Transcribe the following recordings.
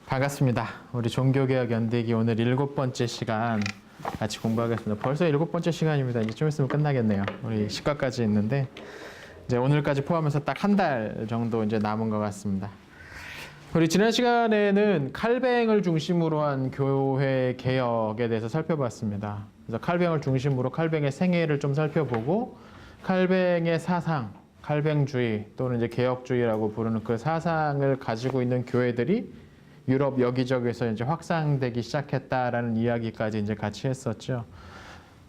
반갑습니다. 우리 종교개혁 연대기 오늘 7번째 시간 같이 공부하겠습니다. 벌써 7번째 시간입니다. 이제 좀 있으면 끝나겠네요. 우리 시과까지 있는데 이제 오늘까지 포함해서 딱 한 달 정도 이제 남은 것 같습니다. 우리 지난 시간에는 칼뱅을 중심으로 한 교회 개혁에 대해서 살펴봤습니다. 그래서 칼뱅을 중심으로 칼뱅의 생애를 좀 살펴보고 칼뱅의 사상, 칼뱅주의 또는 이제 개혁주의라고 부르는 그 사상을 가지고 있는 교회들이 유럽 여기저기서 이제 확산되기 시작했다라는 이야기까지 이제 같이 했었죠.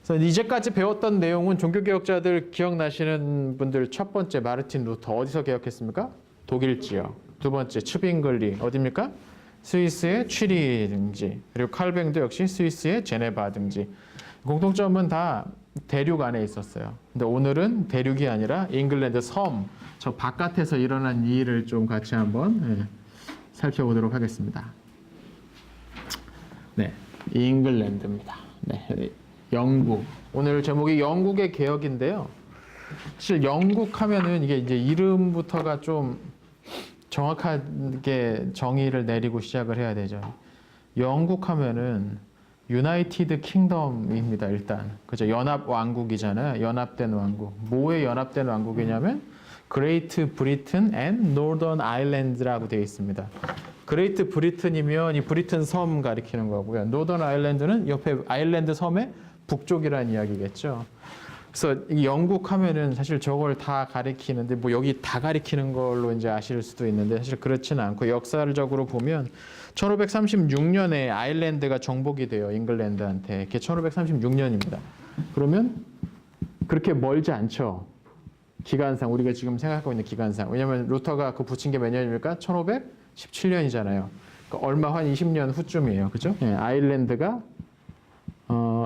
그래서 이제까지 배웠던 내용은 종교개혁자들 기억나시는 분들 첫 번째 마르틴 루터 어디서 개혁했습니까? 독일지요. 두 번째 츠빙글리 어디입니까? 스위스의 취리 등지. 그리고 칼뱅도 역시 스위스의 제네바 등지. 공통점은 다 대륙 안에 있었어요. 근데 오늘은 대륙이 아니라 잉글랜드 섬, 저 바깥에서 일어난 이 일을 좀 같이 한번 살펴보도록 하겠습니다. 네, 잉글랜드입니다. 네, 영국. 오늘 제목이 영국의 개혁인데요. 사실 영국 하면은 이게 이제 이름부터가 좀 정확하게 정의를 내리고 시작을 해야 되죠. 영국 하면은 유나이티드 킹덤입니다. 일단 그죠? 연합 왕국이잖아요. 연합된 왕국. 뭐에 연합된 왕국이냐면 그레이트 브리튼 앤 노던 아일랜드라고 되어 있습니다. 그레이트 브리튼이면 이 브리튼 섬 가리키는 거고요. 노던 아일랜드는 옆에 아일랜드 섬의 북쪽이라는 이야기겠죠. 그래서 이 영국 하면은 사실 저걸 다 가리키는데 뭐 여기 다 가리키는 걸로 이제 아실 수도 있는데 사실 그렇지는 않고 역사적으로 보면 1536년에 아일랜드가 정복이 돼요. 잉글랜드한테. 그게 1536년입니다. 그러면 그렇게 멀지 않죠. 기간상 우리가 지금 생각하고 있는 기간상. 왜냐하면 루터가 그 붙인 게 몇 년입니까? 1517년이잖아요. 그러니까 얼마 한 20년 후쯤이에요. 그죠? 네, 아일랜드가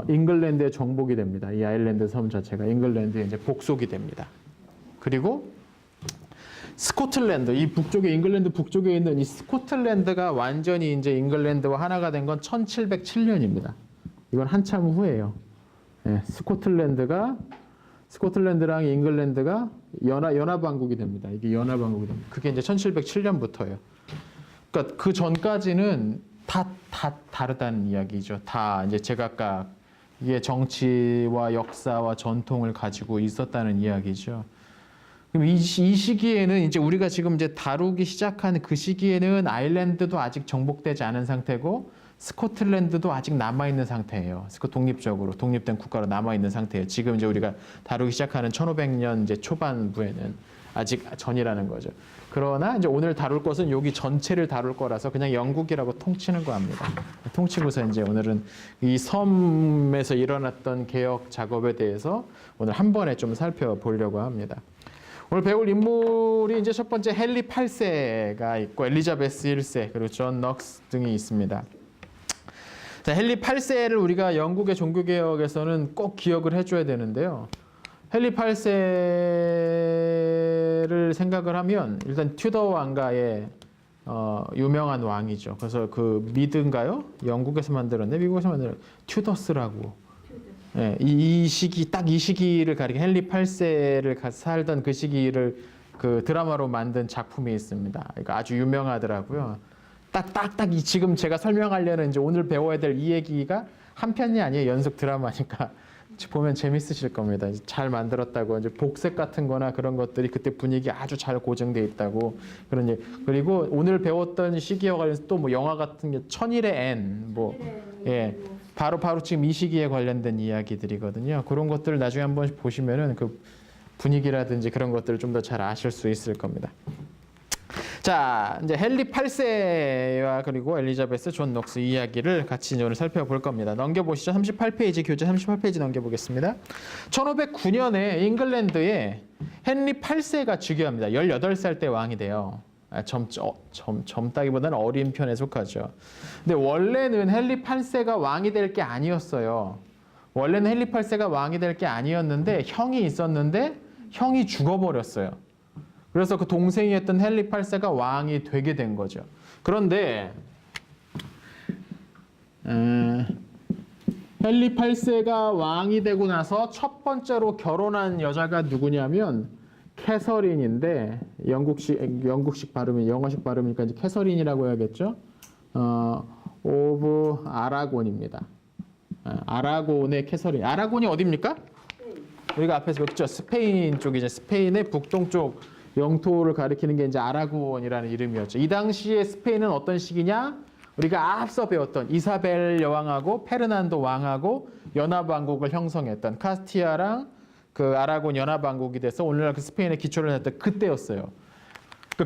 잉글랜드에 정복이 됩니다. 이 아일랜드 섬 자체가 잉글랜드에 이제 복속이 됩니다. 그리고 스코틀랜드, 이 북쪽에 잉글랜드 북쪽에 있는 이 스코틀랜드가 완전히 이제 잉글랜드와 하나가 된 건 1707년입니다. 이건 한참 후예요. 네, 스코틀랜드랑 잉글랜드가 연합왕국이 됩니다. 이게 연합왕국이 됩니다. 그게 이제 1707년부터예요. 그러니까 그 전까지는 다 다르다는 이야기죠. 다 이제 제각각 이게 정치와 역사와 전통을 가지고 있었다는 이야기죠. 그럼 이 시기에는 이제 우리가 지금 이제 다루기 시작한 그 시기에는 아일랜드도 아직 정복되지 않은 상태고 스코틀랜드도 아직 남아있는 상태예요. 독립적으로 독립된 국가로 남아있는 상태예요. 지금 이제 우리가 다루기 시작하는 1500년 이제 초반부에는 아직 전이라는 거죠. 그러나 이제 오늘 다룰 것은 여기 전체를 다룰 거라서 그냥 영국이라고 통치는 거 합니다. 통치고서 이제 오늘은 이 섬에서 일어났던 개혁 작업에 대해서 오늘 한 번에 좀 살펴보려고 합니다. 오늘 배울 인물이 이제 첫 번째 헨리 8세가 있고 엘리자베스 1세 그리고 존 넉스 등이 있습니다. 자, 헨리 8세를 우리가 영국의 종교개혁에서는 꼭 기억을 해줘야 되는데요. 헨리 8세를 생각을 하면 일단 튜더 왕가의 유명한 왕이죠. 그래서 그 미드인가요? 영국에서 만들었네? 미국에서 만들었네? 튜더스라고. 네, 이 시기, 딱 이 시기를 가리켜 헨리 8세를 살던 그 시기를 그 드라마로 만든 작품이 있습니다. 그러니까 아주 유명하더라고요. 딱 이 지금 제가 설명하려는 이제 오늘 배워야 될 이 얘기가 한 편이 아니에요. 연속 드라마니까 보면 재밌으실 겁니다. 잘 만들었다고 이제 복색 같은 거나 그런 것들이 그때 분위기 아주 잘 고정돼 있다고 그런 얘기. 그리고 오늘 배웠던 시기와 관련해서 또 뭐 영화 같은 게 천일의 앤 뭐 예. 바로 지금 이 시기에 관련된 이야기들이거든요. 그런 것들을 나중에 한번 보시면은 그 분위기라든지 그런 것들을 좀 더 잘 아실 수 있을 겁니다. 자, 이제 헨리 8세와 그리고 엘리자베스, 존 넉스 이야기를 같이 이제 오늘 살펴볼 겁니다. 넘겨보시죠. 38페이지, 교재 38페이지 넘겨보겠습니다. 1509년에 잉글랜드에 헨리 8세가 즉위합니다. 18살 때 왕이 돼요. 젊다기보다는 어린 편에 속하죠. 근데 원래는 헨리 8세가 왕이 될 게 아니었어요. 원래는 헨리 8세가 왕이 될 게 아니었는데 형이 있었는데 형이 죽어버렸어요. 그래서 그 동생이었던 헨리 8세가 왕이 되게 된 거죠. 그런데 헨리 8세가 왕이 되고 나서 첫 번째로 결혼한 여자가 누구냐면 캐서린인데 영국식 발음이 영어식 발음이니까 이제 캐서린이라고 해야겠죠. 오브 아라곤입니다. 아라곤의 캐서린. 아라곤이 어디입니까? 우리가 앞에서 봤죠. 스페인 쪽이죠. 스페인의 북동쪽 영토를 가리키는 게 이제 아라곤이라는 이름이었죠. 이 당시에 스페인은 어떤 시기냐? 우리가 앞서 배웠던 이사벨 여왕하고 페르난도 왕하고 연합왕국을 형성했던 카스티아랑 그 아라곤 연합왕국이 돼서 오늘날 그 스페인의 기초를 냈던 그때였어요.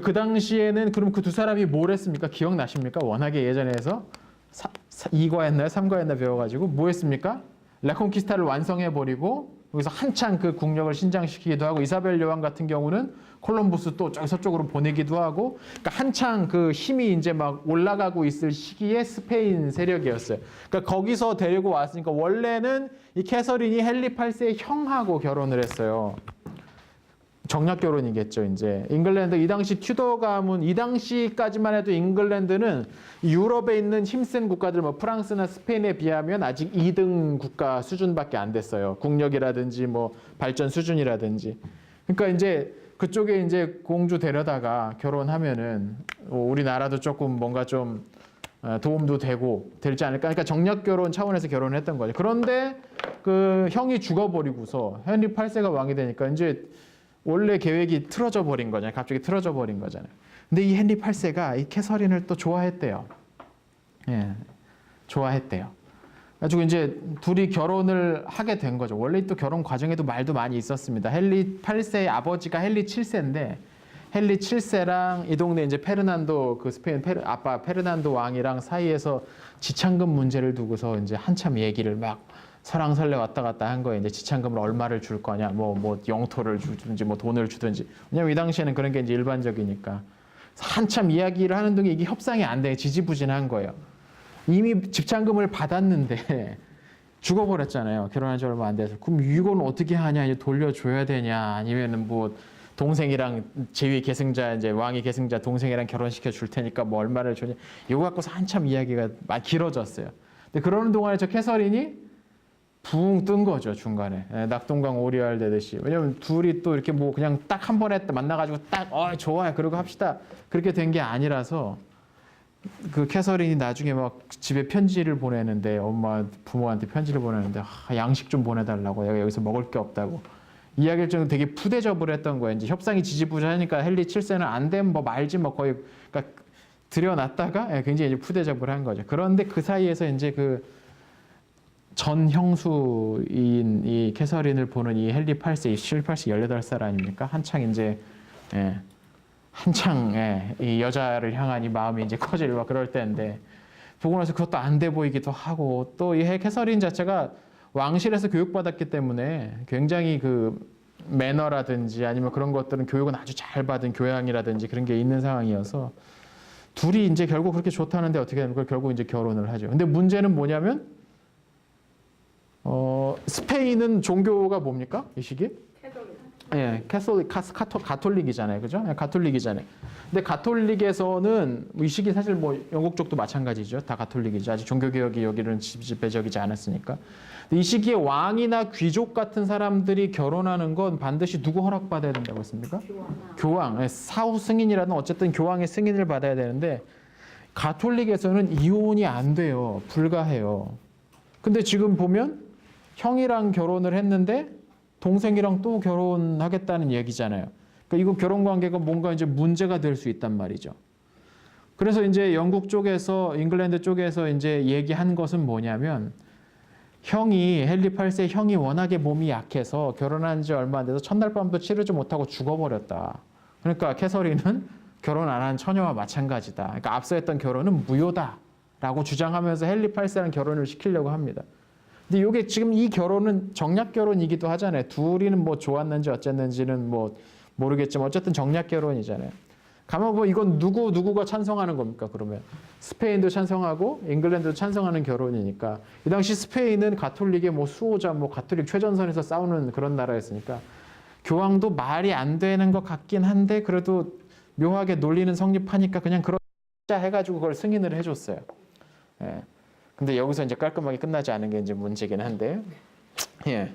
그 당시에는 그럼 그 두 사람이 뭘 했습니까? 기억나십니까? 워낙에 예전에서 2과였나요? 3과였나 배워가지고 뭐 했습니까? 라콘키스타를 완성해버리고 여기서 한창 그 국력을 신장시키기도 하고 이사벨 여왕 같은 경우는 콜럼부스 또 서쪽으로 보내기도 하고 그러니까 한창 그 힘이 이제 막 올라가고 있을 시기에 스페인 세력이었어요. 그러니까 거기서 데리고 왔으니까 원래는 이 캐서린이 헨리 8세의 형하고 결혼을 했어요. 정략 결혼이겠죠. 이제 잉글랜드 이 당시 튜더 가문 이 당시까지만 해도 잉글랜드는 유럽에 있는 힘센 국가들 뭐 프랑스나 스페인에 비하면 아직 2등 국가 수준밖에 안 됐어요. 국력이라든지 뭐 발전 수준이라든지. 그러니까 이제 그쪽에 이제 공주 데려다가 결혼하면은 우리나라도 조금 뭔가 좀 도움도 되고 될지 않을까. 그러니까 정략 결혼 차원에서 결혼을 했던 거죠. 그런데 그 형이 죽어버리고서 헨리 8세가 왕이 되니까 이제 원래 계획이 틀어져 버린 거잖아요. 갑자기 틀어져 버린 거잖아요. 근데 이 헨리 8세가 이 캐서린을 또 좋아했대요. 예, 좋아했대요. 가지고 이제 둘이 결혼을 하게 된 거죠. 원래 또 결혼 과정에도 말도 많이 있었습니다. 헨리 8세의 아버지가 헨리 7세인데 헨리 7세랑 이 동네 이제 페르난도 그 스페인 아빠 페르난도 왕이랑 사이에서 지창금 문제를 두고서 이제 한참 얘기를 막 설왕설래 왔다 갔다 한 거예요. 이제 지창금을 얼마를 줄 거냐, 뭐 영토를 주든지, 뭐 돈을 주든지. 왜냐면 이 당시에는 그런 게 이제 일반적이니까. 한참 이야기를 하는 동안 이게 협상이 안 돼, 지지부진한 거예요. 이미 지창금을 받았는데 죽어버렸잖아요. 결혼한 지 얼마 안 돼서. 그럼 이건 어떻게 하냐, 이제 돌려줘야 되냐, 아니면은 뭐 동생이랑 제위 계승자 이제 왕위 계승자 동생이랑 결혼시켜 줄 테니까 뭐 얼마를 주냐. 이거 갖고서 한참 이야기가 많이 길어졌어요. 근데 그러는 동안에 저 캐서린이 붕 뜬 거죠, 중간에. 낙동강 오리알 되듯이. 왜냐면 둘이 또 이렇게 뭐 그냥 딱 한 번에 만나가지고 딱, 좋아요. 그러고 합시다. 그렇게 된 게 아니라서 그 캐서린이 나중에 막 집에 편지를 보내는데 부모한테 편지를 보내는데 양식 좀 보내달라고. 내가 여기서 먹을 게 없다고. 이야기를 좀 되게 푸대접을 했던 거예요. 이제 협상이 지지부진하니까 헨리 7세는 안 되면 뭐 말지 뭐 거의 그러니까 들여놨다가 굉장히 이제 푸대접을 한 거죠. 그런데 그 사이에서 이제 그 전 형수인 이 캐서린을 보는 이 헨리 8세, 이 헨리 8세 18살 아닙니까? 한창 이제 이 여자를 향한 이 마음이 이제 커지고 그럴 때인데 보고 나서 그것도 안 돼 보이기도 하고 또 이 캐서린 자체가 왕실에서 교육받았기 때문에 굉장히 그 매너라든지 아니면 그런 것들은 교육은 아주 잘 받은 교양이라든지 그런 게 있는 상황이어서 둘이 이제 결국 그렇게 좋다는데 어떻게 되는 걸 결국 이제 결혼을 하죠. 근데 문제는 뭐냐면 스페인은 종교가 뭡니까? 이 시기? 예, 가톨릭이잖아요. 그죠? 가톨릭이잖아요. 근데 가톨릭에서는 이 시기 사실 뭐 영국 쪽도 마찬가지죠. 다 가톨릭이죠. 아직 종교개혁이 여기는 지배적이지 않았으니까. 근데 이 시기에 왕이나 귀족 같은 사람들이 결혼하는 건 반드시 누구 허락받아야 된다고 했습니까? 교황. 사후 승인이라든 어쨌든 교황의 승인을 받아야 되는데 가톨릭에서는 이혼이 안 돼요. 불가해요. 근데 지금 보면 형이랑 결혼을 했는데 동생이랑 또 결혼하겠다는 얘기잖아요. 그러니까 이거 결혼 관계가 뭔가 이제 문제가 될 수 있단 말이죠. 그래서 이제 영국 쪽에서 잉글랜드 쪽에서 이제 얘기한 것은 뭐냐면 헨리 8세 형이 워낙에 몸이 약해서 결혼한 지 얼마 안 돼서 첫날 밤도 치르지 못하고 죽어버렸다. 그러니까 캐서린은 결혼 안 한 처녀와 마찬가지다. 그러니까 앞서 했던 결혼은 무효다라고 주장하면서 헨리 8세랑 결혼을 시키려고 합니다. 근데 이게 지금 이 결혼은 정략 결혼이기도 하잖아요. 둘이는 뭐 좋았는지 어쨌는지는 뭐 모르겠지만 어쨌든 정략 결혼이잖아요. 가만 보면 이건 누구가 찬성하는 겁니까? 그러면 스페인도 찬성하고 잉글랜드도 찬성하는 결혼이니까 이 당시 스페인은 가톨릭의 뭐 수호자, 뭐 가톨릭 최전선에서 싸우는 그런 나라였으니까 교황도 말이 안 되는 것 같긴 한데 그래도 묘하게 논리는 성립하니까 그냥 그러자 해가지고 그걸 승인을 해줬어요. 예. 근데 여기서 이제 깔끔하게 끝나지 않은 게 이제 문제긴 한데, 예.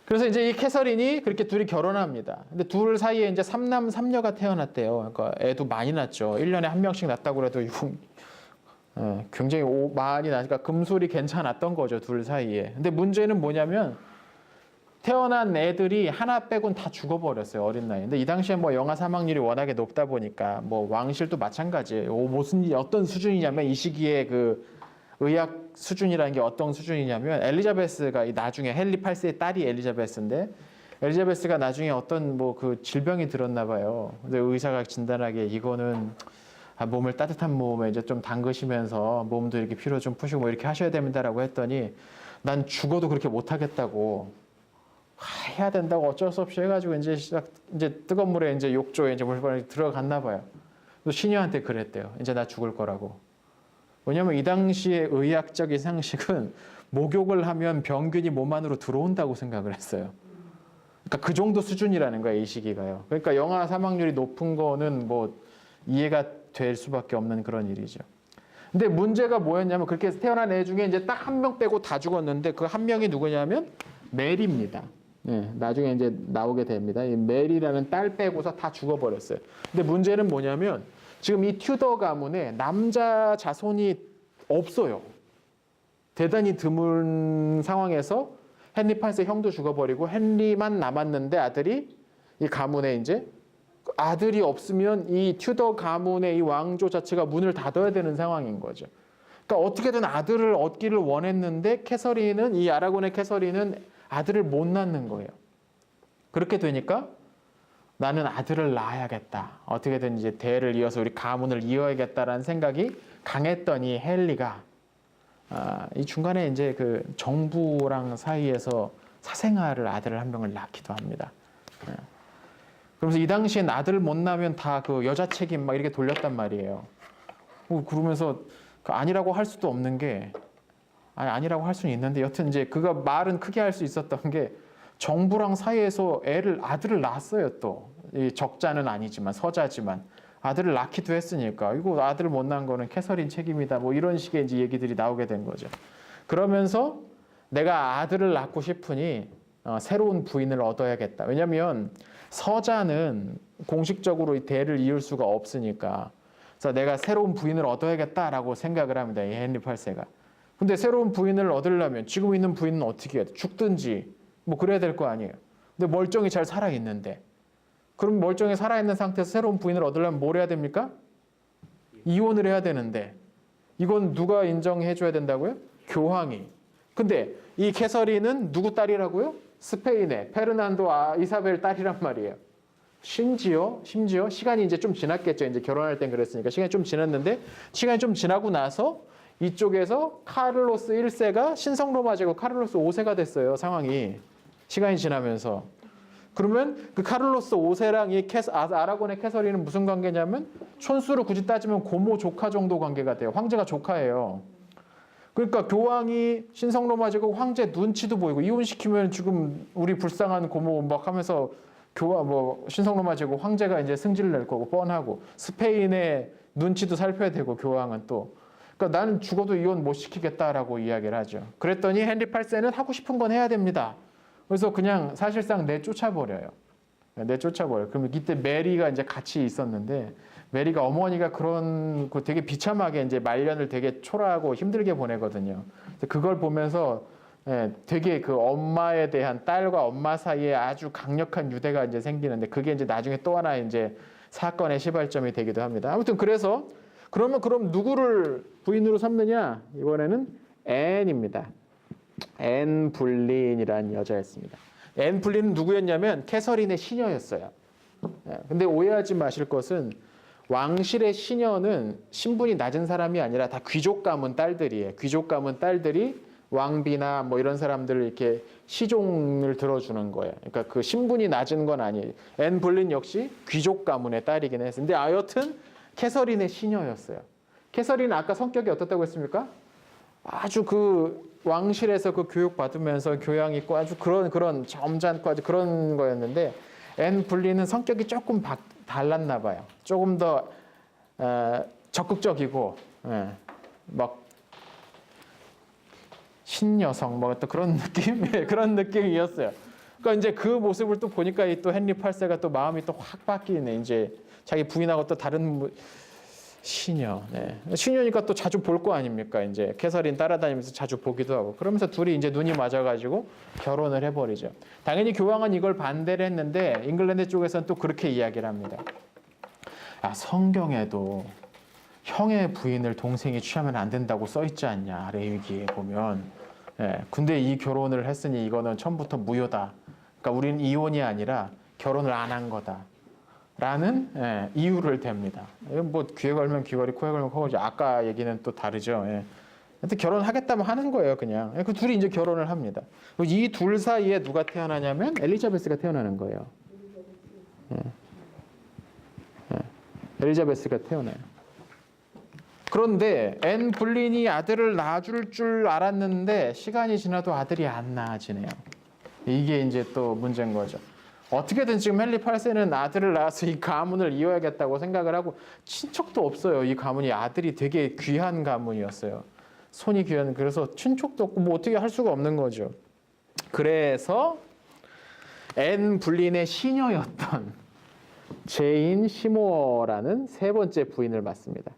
그래서 이제 이 캐서린이 그렇게 둘이 결혼합니다. 근데 둘 사이에 이제 3남 3녀가 태어났대요. 그러니까 애도 많이 낳죠. 1년에 한 명씩 낳았다고 해도 굉장히 많이 나니까 금술이 괜찮았던 거죠, 둘 사이에. 근데 문제는 뭐냐면 태어난 애들이 하나 빼곤 다 죽어버렸어요, 어린 나이. 근데 이 당시에 뭐 영아 사망률이 워낙에 높다 보니까 뭐 왕실도 마찬가지예요. 무슨 어떤 수준이냐면 이 시기에 그 의학 수준이라는 게 어떤 수준이냐면 엘리자베스가 나중에 헨리 8세의 딸이 엘리자베스인데 엘리자베스가 나중에 어떤 뭐 그 질병이 들었나 봐요. 근데 의사가 진단하기에 이거는 몸을 따뜻한 몸에 이제 좀 담그시면서 몸도 이렇게 피로 좀 푸시고 뭐 이렇게 하셔야 됩니다라고 했더니 난 죽어도 그렇게 못 하겠다고 해야 된다고 어쩔 수 없이 해가지고 이제 뜨거운 물에 이제 욕조에 이제 물방울이 들어갔나 봐요. 또 시녀한테 그랬대요. 이제 나 죽을 거라고. 왜냐면 이 당시의 의학적인 상식은 목욕을 하면 병균이 몸 안으로 들어온다고 생각을 했어요. 그러니까 그 정도 수준이라는 거예요, 이 시기가요. 그러니까 영아 사망률이 높은 거는 뭐 이해가 될 수밖에 없는 그런 일이죠. 근데 문제가 뭐였냐면 그렇게 태어난 애 중에 이제 딱 한 명 빼고 다 죽었는데 그 한 명이 누구냐면 메리입니다. 네, 나중에 이제 나오게 됩니다. 이 메리라는 딸 빼고서 다 죽어버렸어요. 근데 문제는 뭐냐면 지금 이 튜더 가문에 남자 자손이 없어요. 대단히 드문 상황에서 헨리 8세 형도 죽어버리고 헨리만 남았는데 아들이 이 가문에 이제 아들이 없으면 이 튜더 가문의 이 왕조 자체가 문을 닫아야 되는 상황인 거죠. 그러니까 어떻게든 아들을 얻기를 원했는데 캐서린은 이 아라곤의 캐서린은 아들을 못 낳는 거예요. 그렇게 되니까 나는 아들을 낳아야겠다. 어떻게든 이제 대를 이어서 우리 가문을 이어야겠다라는 생각이 강했더니 헨리가 이 중간에 이제 그 정부랑 사이에서 사생아를 아들을 한 명을 낳기도 합니다. 그러면서 이 당시엔 아들을 못 낳으면 다 그 여자 책임 막 이렇게 돌렸단 말이에요. 그러면서 아니라고 할 수도 없는 게 아니라고 할 수는 있는데 여튼 이제 그가 말은 크게 할 수 있었던 게 정부랑 사이에서 아들을 낳았어요. 또 이 적자는 아니지만 서자지만 아들을 낳기도 했으니까 이거 아들을 못 낳은 거는 캐서린 책임이다. 뭐 이런 식의 이제 얘기들이 나오게 된 거죠. 그러면서 내가 아들을 낳고 싶으니 새로운 부인을 얻어야겠다. 왜냐하면 서자는 공식적으로 이 대를 이을 수가 없으니까 그래서 내가 새로운 부인을 얻어야겠다라고 생각을 합니다. 이 헨리 8세가. 근데 새로운 부인을 얻으려면 지금 있는 부인은 어떻게 해야 돼? 죽든지 뭐 그래야 될 거 아니에요. 근데 멀쩡히 잘 살아있는데 그럼 멀쩡히 살아있는 상태에서 새로운 부인을 얻으려면 뭘 해야 됩니까? 이혼을 해야 되는데 이건 누가 인정해 줘야 된다고요? 교황이. 근데 이 캐서린은 누구 딸이라고요? 스페인의 페르난도 이사벨 딸이란 말이에요. 심지어 시간이 이제 좀 지났겠죠. 이제 결혼할 땐 그랬으니까 시간이 좀 지났는데 시간이 좀 지나고 나서 이쪽에서 카를로스 1세가 신성 로마 제국 카를로스 5세가 됐어요. 상황이 시간이 지나면서. 그러면 그 카를로스 5세랑 이 아라곤의 캐서린은 무슨 관계냐면 촌수로 굳이 따지면 고모 조카 정도 관계가 돼요. 황제가 조카예요. 그러니까 교황이 신성 로마 제국 황제 눈치도 보이고 이혼시키면 지금 우리 불쌍한 고모 막 하면서 신성 로마 제국 황제가 이제 승질 낼 거고 뻔하고 스페인의 눈치도 살펴야 되고 교황은 또 그러니까 나는 죽어도 이혼 못 시키겠다라고 이야기를 하죠. 그랬더니 헨리 8세는 하고 싶은 건 해야 됩니다. 그래서 그냥 사실상 내쫓아버려요. 그러면 이때 메리가 이제 같이 있었는데 메리가 어머니가 그런 되게 비참하게 이제 말년을 되게 초라하고 힘들게 보내거든요. 그걸 보면서 되게 그 엄마에 대한 딸과 엄마 사이에 아주 강력한 유대가 이제 생기는데 그게 이제 나중에 또 하나 이제 사건의 시발점이 되기도 합니다. 아무튼 그래서 그럼 누구를 부인으로 삼느냐? 이번에는 앤입니다. 앤 불린이라는 여자였습니다. 앤 불린은 누구였냐면 캐서린의 시녀였어요. 근데 오해하지 마실 것은 왕실의 시녀는 신분이 낮은 사람이 아니라 다 귀족 가문 딸들이에요. 귀족 가문 딸들이 왕비나 뭐 이런 사람들을 이렇게 시종을 들어주는 거예요. 그러니까 그 신분이 낮은 건 아니에요. 앤 불린 역시 귀족 가문의 딸이긴 했는데 여튼 캐서린의 시녀였어요. 캐서린은 아까 성격이 어떻다고 했습니까? 아주 그 왕실에서 그 교육 받으면서 교양 있고 아주 그런 점잖고 아주 그런 거였는데 앤 불린은 성격이 조금 달랐나 봐요. 조금 더 적극적이고 막 신여성 뭐 또 그런 그런 느낌이었어요. 그러니까 이제 그 모습을 또 보니까 또 헨리 8세가 또 마음이 또 확 바뀌네. 이제 자기 부인하고 또 다른 시녀. 네. 시녀니까 또 자주 볼 거 아닙니까? 이제 캐서린 따라다니면서 자주 보기도 하고. 그러면서 둘이 이제 눈이 맞아가지고 결혼을 해버리죠. 당연히 교황은 이걸 반대를 했는데 잉글랜드 쪽에서는 또 그렇게 이야기를 합니다. 아, 성경에도 형의 부인을 동생이 취하면 안 된다고 써 있지 않냐, 레위기에 보면. 예, 근데 이 결혼을 했으니 이거는 처음부터 무효다. 그러니까 우리는 이혼이 아니라 결혼을 안 한 거다. 라는 이유를 댑니다. 뭐 귀에 걸면 귀걸이, 코에 걸면 코걸이. 아까 얘기는 또 다르죠. 예. 하여튼 결혼하겠다면 하는 거예요, 그냥. 그 둘이 이제 결혼을 합니다. 이 둘 사이에 누가 태어나냐면 엘리자베스가 태어나는 거예요. 예. 예. 엘리자베스가 태어나요. 그런데 앤 불린이 아들을 낳아줄 줄 알았는데 시간이 지나도 아들이 안 낳아지네요. 이게 이제 또 문제인 거죠. 어떻게든 지금 헨리 8세는 아들을 낳아서 이 가문을 이어야겠다고 생각을 하고 친척도 없어요. 이 가문이 아들이 되게 귀한 가문이었어요. 손이 귀한. 그래서 친척도 없고 뭐 어떻게 할 수가 없는 거죠. 그래서 앤 불린의 시녀였던 제인 시모어라는 세 번째 부인을 맞습니다.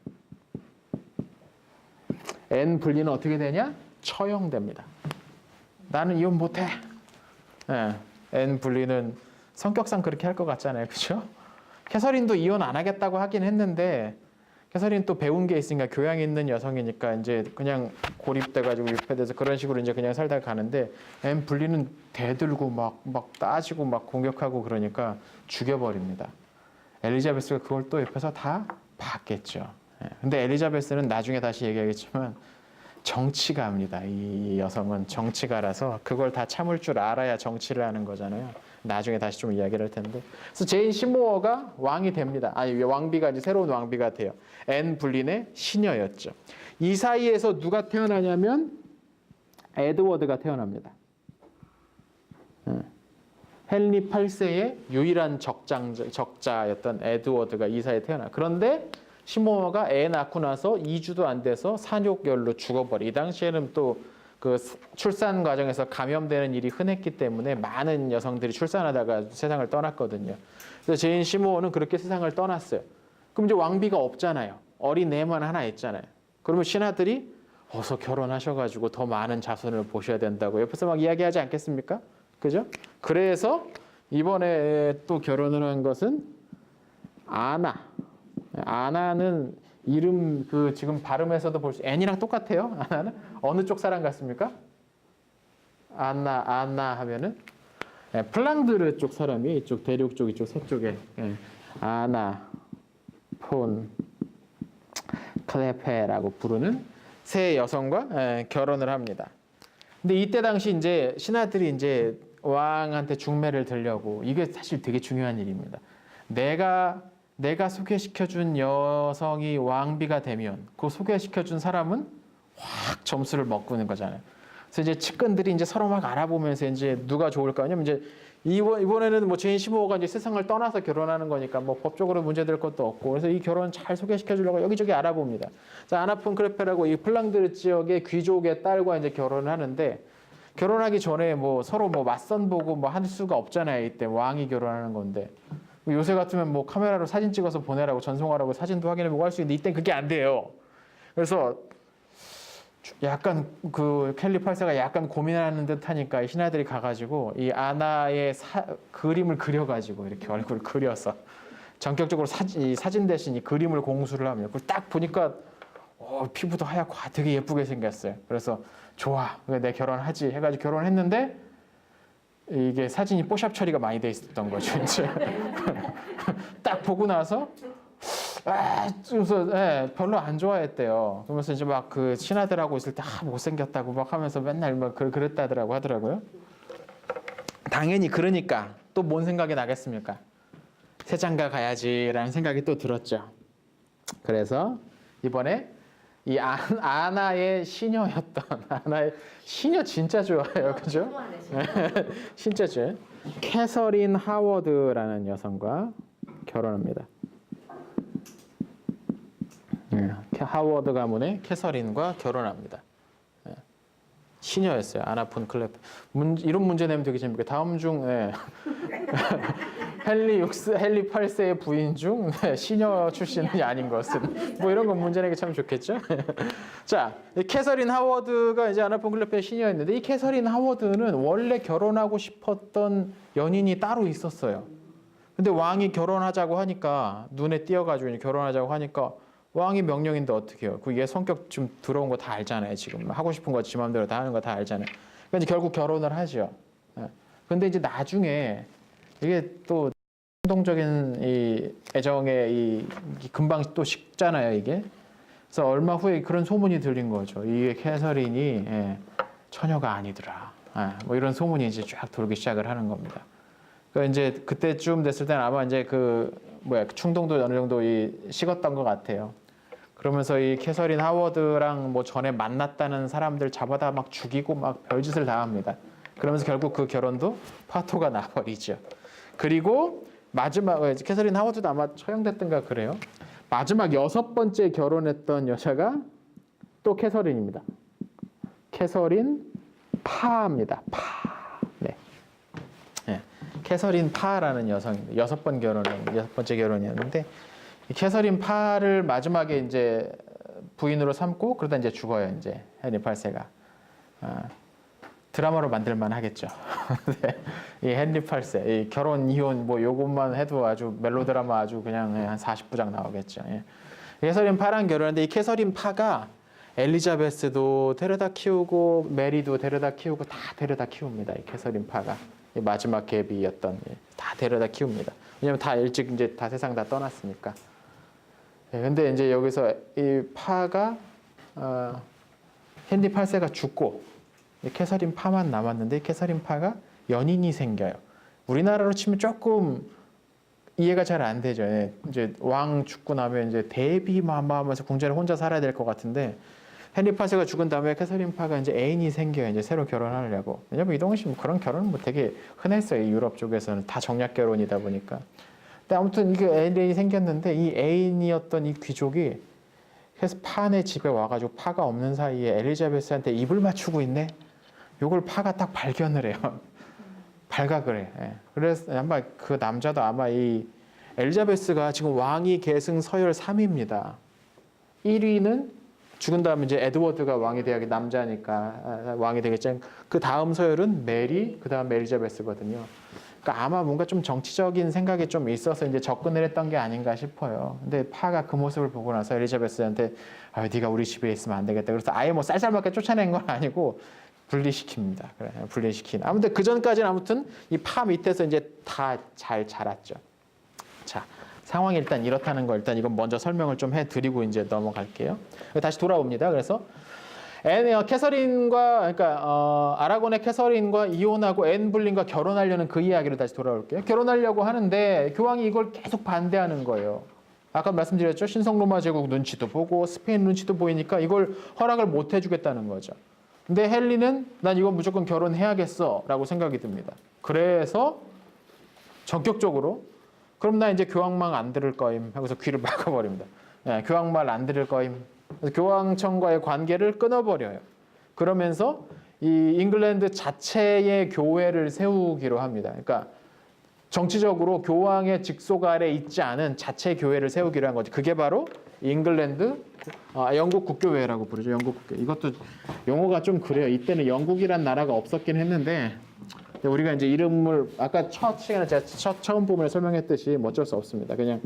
앤 불린은 어떻게 되냐? 처형됩니다. 나는 이혼 못해. 앤 불린은 성격상 그렇게 할 것 같잖아요. 그렇죠? 캐서린도 이혼 안 하겠다고 하긴 했는데 캐서린 또 배운 게 있으니까 교양 있는 여성이니까 이제 그냥 고립돼가지고 유폐돼서 그런 식으로 이제 그냥 살다가 가는데 앤 불린은 대들고 막 따지고 막 공격하고 그러니까 죽여버립니다. 엘리자베스가 그걸 또 옆에서 다 봤겠죠. 근데 엘리자베스는 나중에 다시 얘기하겠지만 정치가입니다. 이 여성은 정치가라서 그걸 다 참을 줄 알아야 정치를 하는 거잖아요. 나중에 다시 좀 이야기를 할 텐데. 그래서 제인 시모어가 왕이 됩니다. 아니, 왕비가 이제 새로운 왕비가 돼요. 앤 불린의 시녀였죠. 이 사이에서 누가 태어나냐면 에드워드가 태어납니다. 헨리 8세의 유일한 적자였던 에드워드가 이 사이에 태어나. 그런데 시모어가 애 낳고 나서 2주도 안 돼서 산욕열로 죽어버려. 이 당시에는 또 그 출산 과정에서 감염되는 일이 흔했기 때문에 많은 여성들이 출산하다가 세상을 떠났거든요. 그래서 제인 시모어는 그렇게 세상을 떠났어요. 그럼 이제 왕비가 없잖아요. 어린 애만 하나 있잖아요. 그러면 신하들이 어서 결혼하셔가지고 더 많은 자손을 보셔야 된다고 옆에서 막 이야기하지 않겠습니까? 그죠? 그래서 이번에 또 결혼을 한 것은 아나. 아나는 이름 그 지금 발음에서도 볼 수 앤이랑 똑같아요. 아나는 어느 쪽 사람 같습니까? 아나 하면은 플랑드르 쪽 사람이 이쪽 대륙 쪽 이쪽 서쪽에 아나 폰 클레페라고 부르는 세 여성과 결혼을 합니다. 근데 이때 당시 이제 신하들이 이제 왕한테 중매를 들려고 이게 사실 되게 중요한 일입니다. 내가 소개시켜준 여성이 왕비가 되면 그 소개시켜준 사람은 확 점수를 먹고 있는 거잖아요. 그래서 이제 측근들이 이제 서로 막 알아보면서 이제 누가 좋을까? 왜냐면 이제 이번에는 뭐 제인 시모어가 이제 세상을 떠나서 결혼하는 거니까 뭐 법적으로 문제될 것도 없고 그래서 이 결혼 잘 소개시켜 주려고 여기저기 알아봅니다. 자, 아나 폰 클레페라고 이 플랑드르 지역의 귀족의 딸과 이제 결혼을 하는데 결혼하기 전에 뭐 서로 뭐 맞선 보고 뭐 할 수가 없잖아요. 이때 왕이 결혼하는 건데. 요새 같으면 뭐 카메라로 사진 찍어서 보내라고 전송하라고 사진도 확인해보고 할 수 있는데 이땐 그게 안 돼요. 그래서 약간 그 헨리 8세가 약간 고민하는 듯하니까 신하들이 가가지고 이 아나의 그림을 그려가지고 이렇게 얼굴을 그려서 전격적으로 사진 대신 이 그림을 공수를 하면 그걸 딱 보니까 피부도 하얗고 되게 예쁘게 생겼어요. 그래서 좋아, 내 결혼하지 해가지고 결혼했는데. 이게 사진이 뽀샵 처리가 많이 돼 있었던 거죠. 이제 딱 보고 나서 별로 안 좋아했대요. 그러면서 이제 막 그 신하들하고 있을 때 못생겼다고 막 하면서 맨날 막 그랬다더라고 하더라고요. 당연히 그러니까 또 뭔 생각이 나겠습니까? 새장가 가야지라는 생각이 또 들었죠. 그래서 이번에 이 아나의 시녀였던 아나의 시녀 진짜 좋아요, 그죠? 진짜 좋아요. 캐서린 하워드라는 여성과 결혼합니다. 하워드 가문의 캐서린과 결혼합니다. 시녀였어요. 아나 폰 클레페. 이런 문제 내면 되게 재밌게 다음 중 헨리 8세의 부인 중 시녀 출신이 아닌 것은 뭐 이런 건 문제 내기 참 좋겠죠. 자, 이 캐서린 하워드가 이제 아나 폰클레프의 시녀였는데 이 캐서린 하워드는 원래 결혼하고 싶었던 연인이 따로 있었어요. 근데 왕이 결혼하자고 하니까 눈에 띄어가지고 이제 결혼하자고 하니까 왕이 명령인데 어떻게 해요? 그얘 성격 좀 들어온 거 다 알잖아요. 지금 하고 싶은 거 지 마음대로 다 하는 거 다 알잖아요. 그러니까 이제 결국 결혼을 하죠. 근데 이제 나중에 이게 또 충동적인 이 애정의 이 금방 또 식잖아요, 이게. 그래서 얼마 후에 그런 소문이 들린 거죠. 이게 캐서린이 처녀가 아니더라. 뭐 이런 소문이 이제 쫙 돌기 시작을 하는 겁니다. 그러니까 이제 그때쯤 됐을 때는 아마 이제 충동도 어느 정도 식었던 것 같아요. 그러면서 이 캐서린 하워드랑 뭐 전에 만났다는 사람들 잡아다 막 죽이고 막 별짓을 다 합니다. 그러면서 결국 그 결혼도 파토가 나버리죠. 그리고 마지막 캐서린 하워드도 아마 처형됐던가 그래요. 마지막 6번째 결혼했던 여자가 또 캐서린입니다. 캐서린 파입니다. 파. 네. 캐서린 파라는 여성입니다. 6번째 결혼이었는데 이 캐서린 파를 마지막에 이제 부인으로 삼고 그러다 이제 죽어요. 이제 헨리 8세가. 드라마로 만들만 하겠죠. 네. 이 헨리 8세, 이 결혼 이혼 뭐 요것만 해도 아주 멜로드라마 아주 그냥 한 40부작 나오겠죠. 캐서린 파랑 결혼했는데 이 캐서린 파가 엘리자베스도 데려다 키우고 메리도 데려다 키우고 다 데려다 키웁니다. 이 캐서린 파가 이 마지막 계비였던 다 데려다 키웁니다. 왜냐면 다 일찍 이제 다 세상 다 떠났으니까. 근데 이제 여기서 이 파가 헨리 8세가 죽고 캐서린 파만 남았는데 캐서린 파가 연인이 생겨요. 우리나라로 치면 조금 이해가 잘 안 되죠. 이제 왕 죽고 나면 이제 대비마마하면서 궁전에 혼자 살아야 될 것 같은데 헨리 8세가 죽은 다음에 캐서린 파가 이제 애인이 생겨요. 이제 새로 결혼하려고. 왜냐면 이동훈 씨 뭐 그런 결혼은 뭐 되게 흔했어요. 유럽 쪽에서는 다 정략 결혼이다 보니까. 근데 아무튼 이게 애인이 생겼는데 이 애인이었던 이 귀족이 그래서 파네 집에 와가지고 파가 없는 사이에 엘리자베스한테 입을 맞추고 있네. 요걸 파가 딱 발견을 해요. 발각을 해. 그래서 아마 그 남자도 아마 이 엘리자베스가 지금 왕위 계승 서열 3위입니다. 1위는 죽은 다음에 이제 에드워드가 왕이 돼야 남자니까 왕이 되겠죠. 그 다음 서열은 메리, 그 다음 엘리자베스거든요. 그러니까 아마 뭔가 좀 정치적인 생각이 좀 있어서 이제 접근을 했던 게 아닌가 싶어요. 근데 파가 그 모습을 보고 나서 엘리자베스한테 네가 우리 집에 있으면 안 되겠다. 그래서 아예 뭐 쌀쌀맞게 쫓아낸 건 아니고 분리시킵니다. 그래, 분리시킨. 아무튼 그 전까지는 아무튼 이 파 밑에서 이제 다 잘 자랐죠. 자, 상황이 일단 이렇다는 거 일단 이건 먼저 설명을 좀 해드리고 이제 넘어갈게요. 다시 돌아옵니다. 그래서 캐서린과 그러니까 아라곤의 캐서린과 이혼하고 앤 불린과 결혼하려는 그 이야기로 다시 돌아올게요. 결혼하려고 하는데 교황이 이걸 계속 반대하는 거예요. 아까 말씀드렸죠. 신성 로마 제국 눈치도 보고 스페인 눈치도 보이니까 이걸 허락을 못 해주겠다는 거죠. 근데 헨리는 난 이건 무조건 결혼해야겠어 라고 생각이 듭니다. 그래서 전격적으로 그럼 나 이제 교황만 안 들을 거임 하고서 귀를 막아버립니다. 교황 말 안 들을 거임. 교황청과의 관계를 끊어버려요. 그러면서 이 잉글랜드 자체의 교회를 세우기로 합니다. 그러니까 정치적으로 교황의 직속 아래 있지 않은 자체 교회를 세우기로 한 거죠. 그게 바로 잉글랜드, 영국 국교회라고 부르죠. 영국 국교. 이것도 용어가 좀 그래요. 이때는 영국이란 나라가 없었긴 했는데 우리가 이제 이름을 아까 첫 시간에 제가 처음 부분에 설명했듯이 뭐 어쩔 수 없습니다. 그냥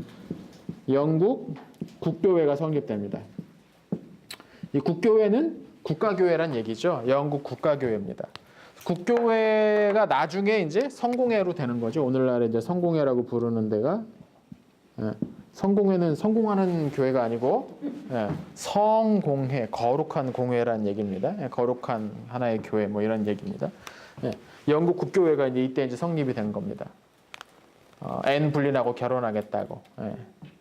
영국 국교회가 성립됩니다. 이 국교회는 국가교회란 얘기죠. 영국 국가교회입니다. 국교회가 나중에 이제 성공회로 되는 거죠. 오늘날에 이제 성공회라고 부르는 데가 성공회는 성공하는 교회가 아니고 성공회, 거룩한 공회라는 얘기입니다. 거룩한 하나의 교회 뭐 이런 얘기입니다. 영국 국교회가 이제 이때 이제 성립이 된 겁니다. 앤 불린하고 결혼하겠다고.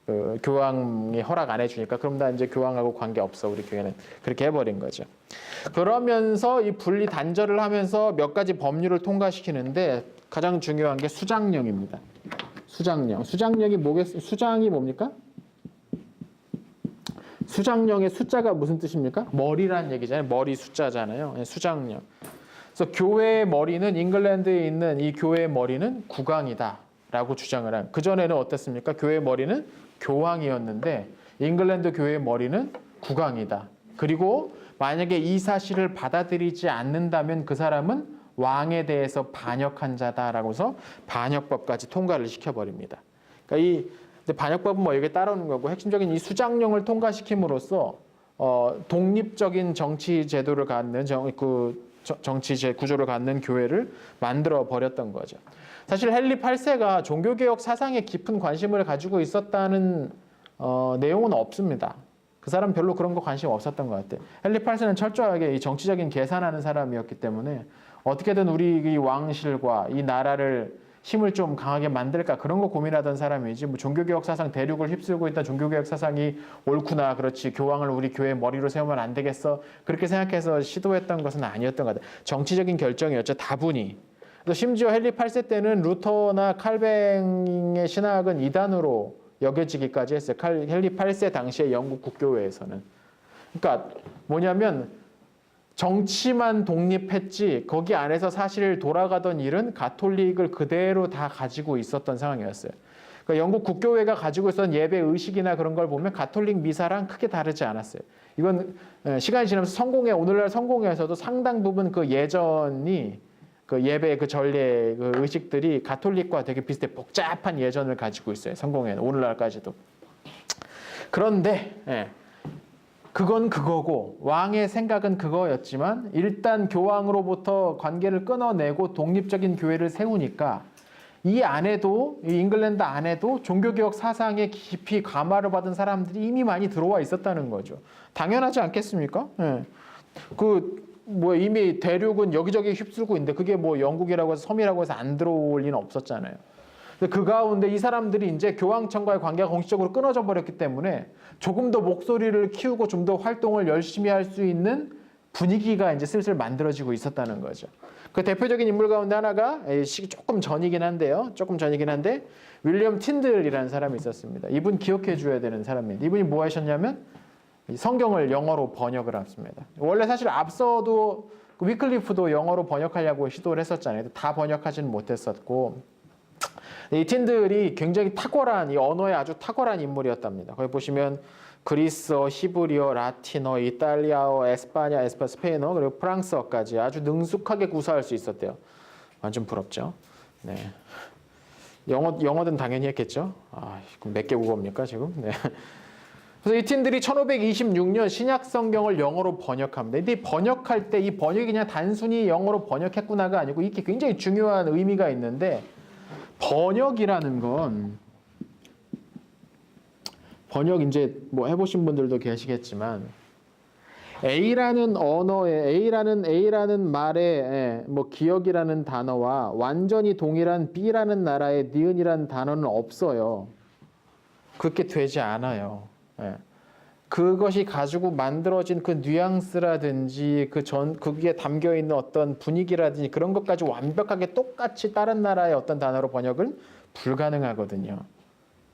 그 교황이 허락 안 해주니까 그럼 나 이제 교황하고 관계 없어 우리 교회는 그렇게 해버린 거죠. 그러면서 이 분리 단절을 하면서 몇 가지 법률을 통과시키는데 가장 중요한 게 수장령입니다. 수장령. 수장령이 뭐겠어요? 수장이 뭡니까? 수장령의 숫자가 무슨 뜻입니까? 머리란 얘기잖아요. 머리 숫자잖아요. 수장령. 그래서 교회의 머리는 잉글랜드에 있는 이 교회의 머리는 국왕이다. 라고 주장을 한. 그전에는 어땠습니까? 교회의 머리는 교황이었는데 잉글랜드 교회의 머리는 국왕이다. 그리고 만약에 이 사실을 받아들이지 않는다면 그 사람은 왕에 대해서 반역한 자다라고 해서 반역법까지 통과를 시켜버립니다. 그러니까 근데 반역법은 뭐 여기에 따르는 거고 핵심적인 이 수장령을 통과시킴으로써 독립적인 정치 제도를 갖는 정치 구조를 갖는 교회를 만들어 버렸던 거죠. 사실 헨리 8세가 종교개혁 사상에 깊은 관심을 가지고 있었다는 내용은 없습니다. 그 사람 별로 그런 거 관심 없었던 것 같아요. 헨리 8세는 철저하게 이 정치적인 계산하는 사람이었기 때문에 어떻게든 우리 이 왕실과 이 나라를 힘을 좀 강하게 만들까 그런 거 고민하던 사람이지 뭐 종교개혁 사상 대륙을 휩쓸고 있던 종교개혁 사상이 옳구나 그렇지 교황을 우리 교회 머리로 세우면 안 되겠어 그렇게 생각해서 시도했던 것은 아니었던 것 같아요. 정치적인 결정이었죠. 다분히. 또 심지어 헨리 8세 때는 루터나 칼뱅의 신학은 이단으로 여겨지기까지 했어요. 헨리 8세 당시의 영국 국교회에서는. 그러니까 뭐냐면 정치만 독립했지 거기 안에서 사실 돌아가던 일은 가톨릭을 그대로 다 가지고 있었던 상황이었어요. 그러니까 영국 국교회가 가지고 있었던 예배 의식이나 그런 걸 보면 가톨릭 미사랑 크게 다르지 않았어요. 이건 시간이 지나면서 오늘날 성공회에서도 상당 부분 그 예전이 그 예배 그 전례 그 의식들이 가톨릭과 되게 비슷해 복잡한 예전을 가지고 있어요. 성공회는 오늘날까지도. 그런데 그건 그거고 왕의 생각은 그거였지만 일단 교황으로부터 관계를 끊어내고 독립적인 교회를 세우니까 이 안에도 이 잉글랜드 안에도 종교개혁 사상에 깊이 감화를 받은 사람들이 이미 많이 들어와 있었다는 거죠. 당연하지 않겠습니까? 이미 대륙은 여기저기 휩쓸고 있는데 그게 뭐 영국이라고 해서 섬이라고 해서 안 들어올 리는 없었잖아요. 근데 그 가운데 이 사람들이 이제 교황청과의 관계가 공식적으로 끊어져 버렸기 때문에 조금 더 목소리를 키우고 좀 더 활동을 열심히 할 수 있는 분위기가 이제 슬슬 만들어지고 있었다는 거죠. 그 대표적인 인물 가운데 하나가 조금 전이긴 한데 윌리엄 틴들이라는 사람이 있었습니다. 이분 기억해 줘야 되는 사람입니다. 이분이 뭐 하셨냐면 성경을 영어로 번역을 했습니다. 원래 사실 앞서도 위클리프도 영어로 번역하려고 시도를 했었잖아요. 다 번역하지는 못했었고 이 틴들이 굉장히 탁월한 이 언어에 아주 탁월한 인물이었답니다. 거기 보시면 그리스어, 히브리어, 라틴어, 이탈리아어, 스페인어 그리고 프랑스어까지 아주 능숙하게 구사할 수 있었대요. 완전 부럽죠. 네. 영어든 당연히 했겠죠. 그럼 몇 개 국어입니까 지금? 네. 그래서 이 팀들이 1526년 신약 성경을 영어로 번역합니다. 근데 번역할 때 이 번역이 그냥 단순히 영어로 번역했구나가 아니고 이게 굉장히 중요한 의미가 있는데 번역이라는 건 번역 이제 뭐 해보신 분들도 계시겠지만 A라는 언어에 A라는 말에 뭐 기억이라는 단어와 완전히 동일한 B라는 나라의 니은이라는 단어는 없어요. 그렇게 되지 않아요. 그것이 가지고 만들어진 그 뉘앙스라든지 거기에 담겨 있는 어떤 분위기라든지 그런 것까지 완벽하게 똑같이 다른 나라의 어떤 단어로 번역은 불가능하거든요.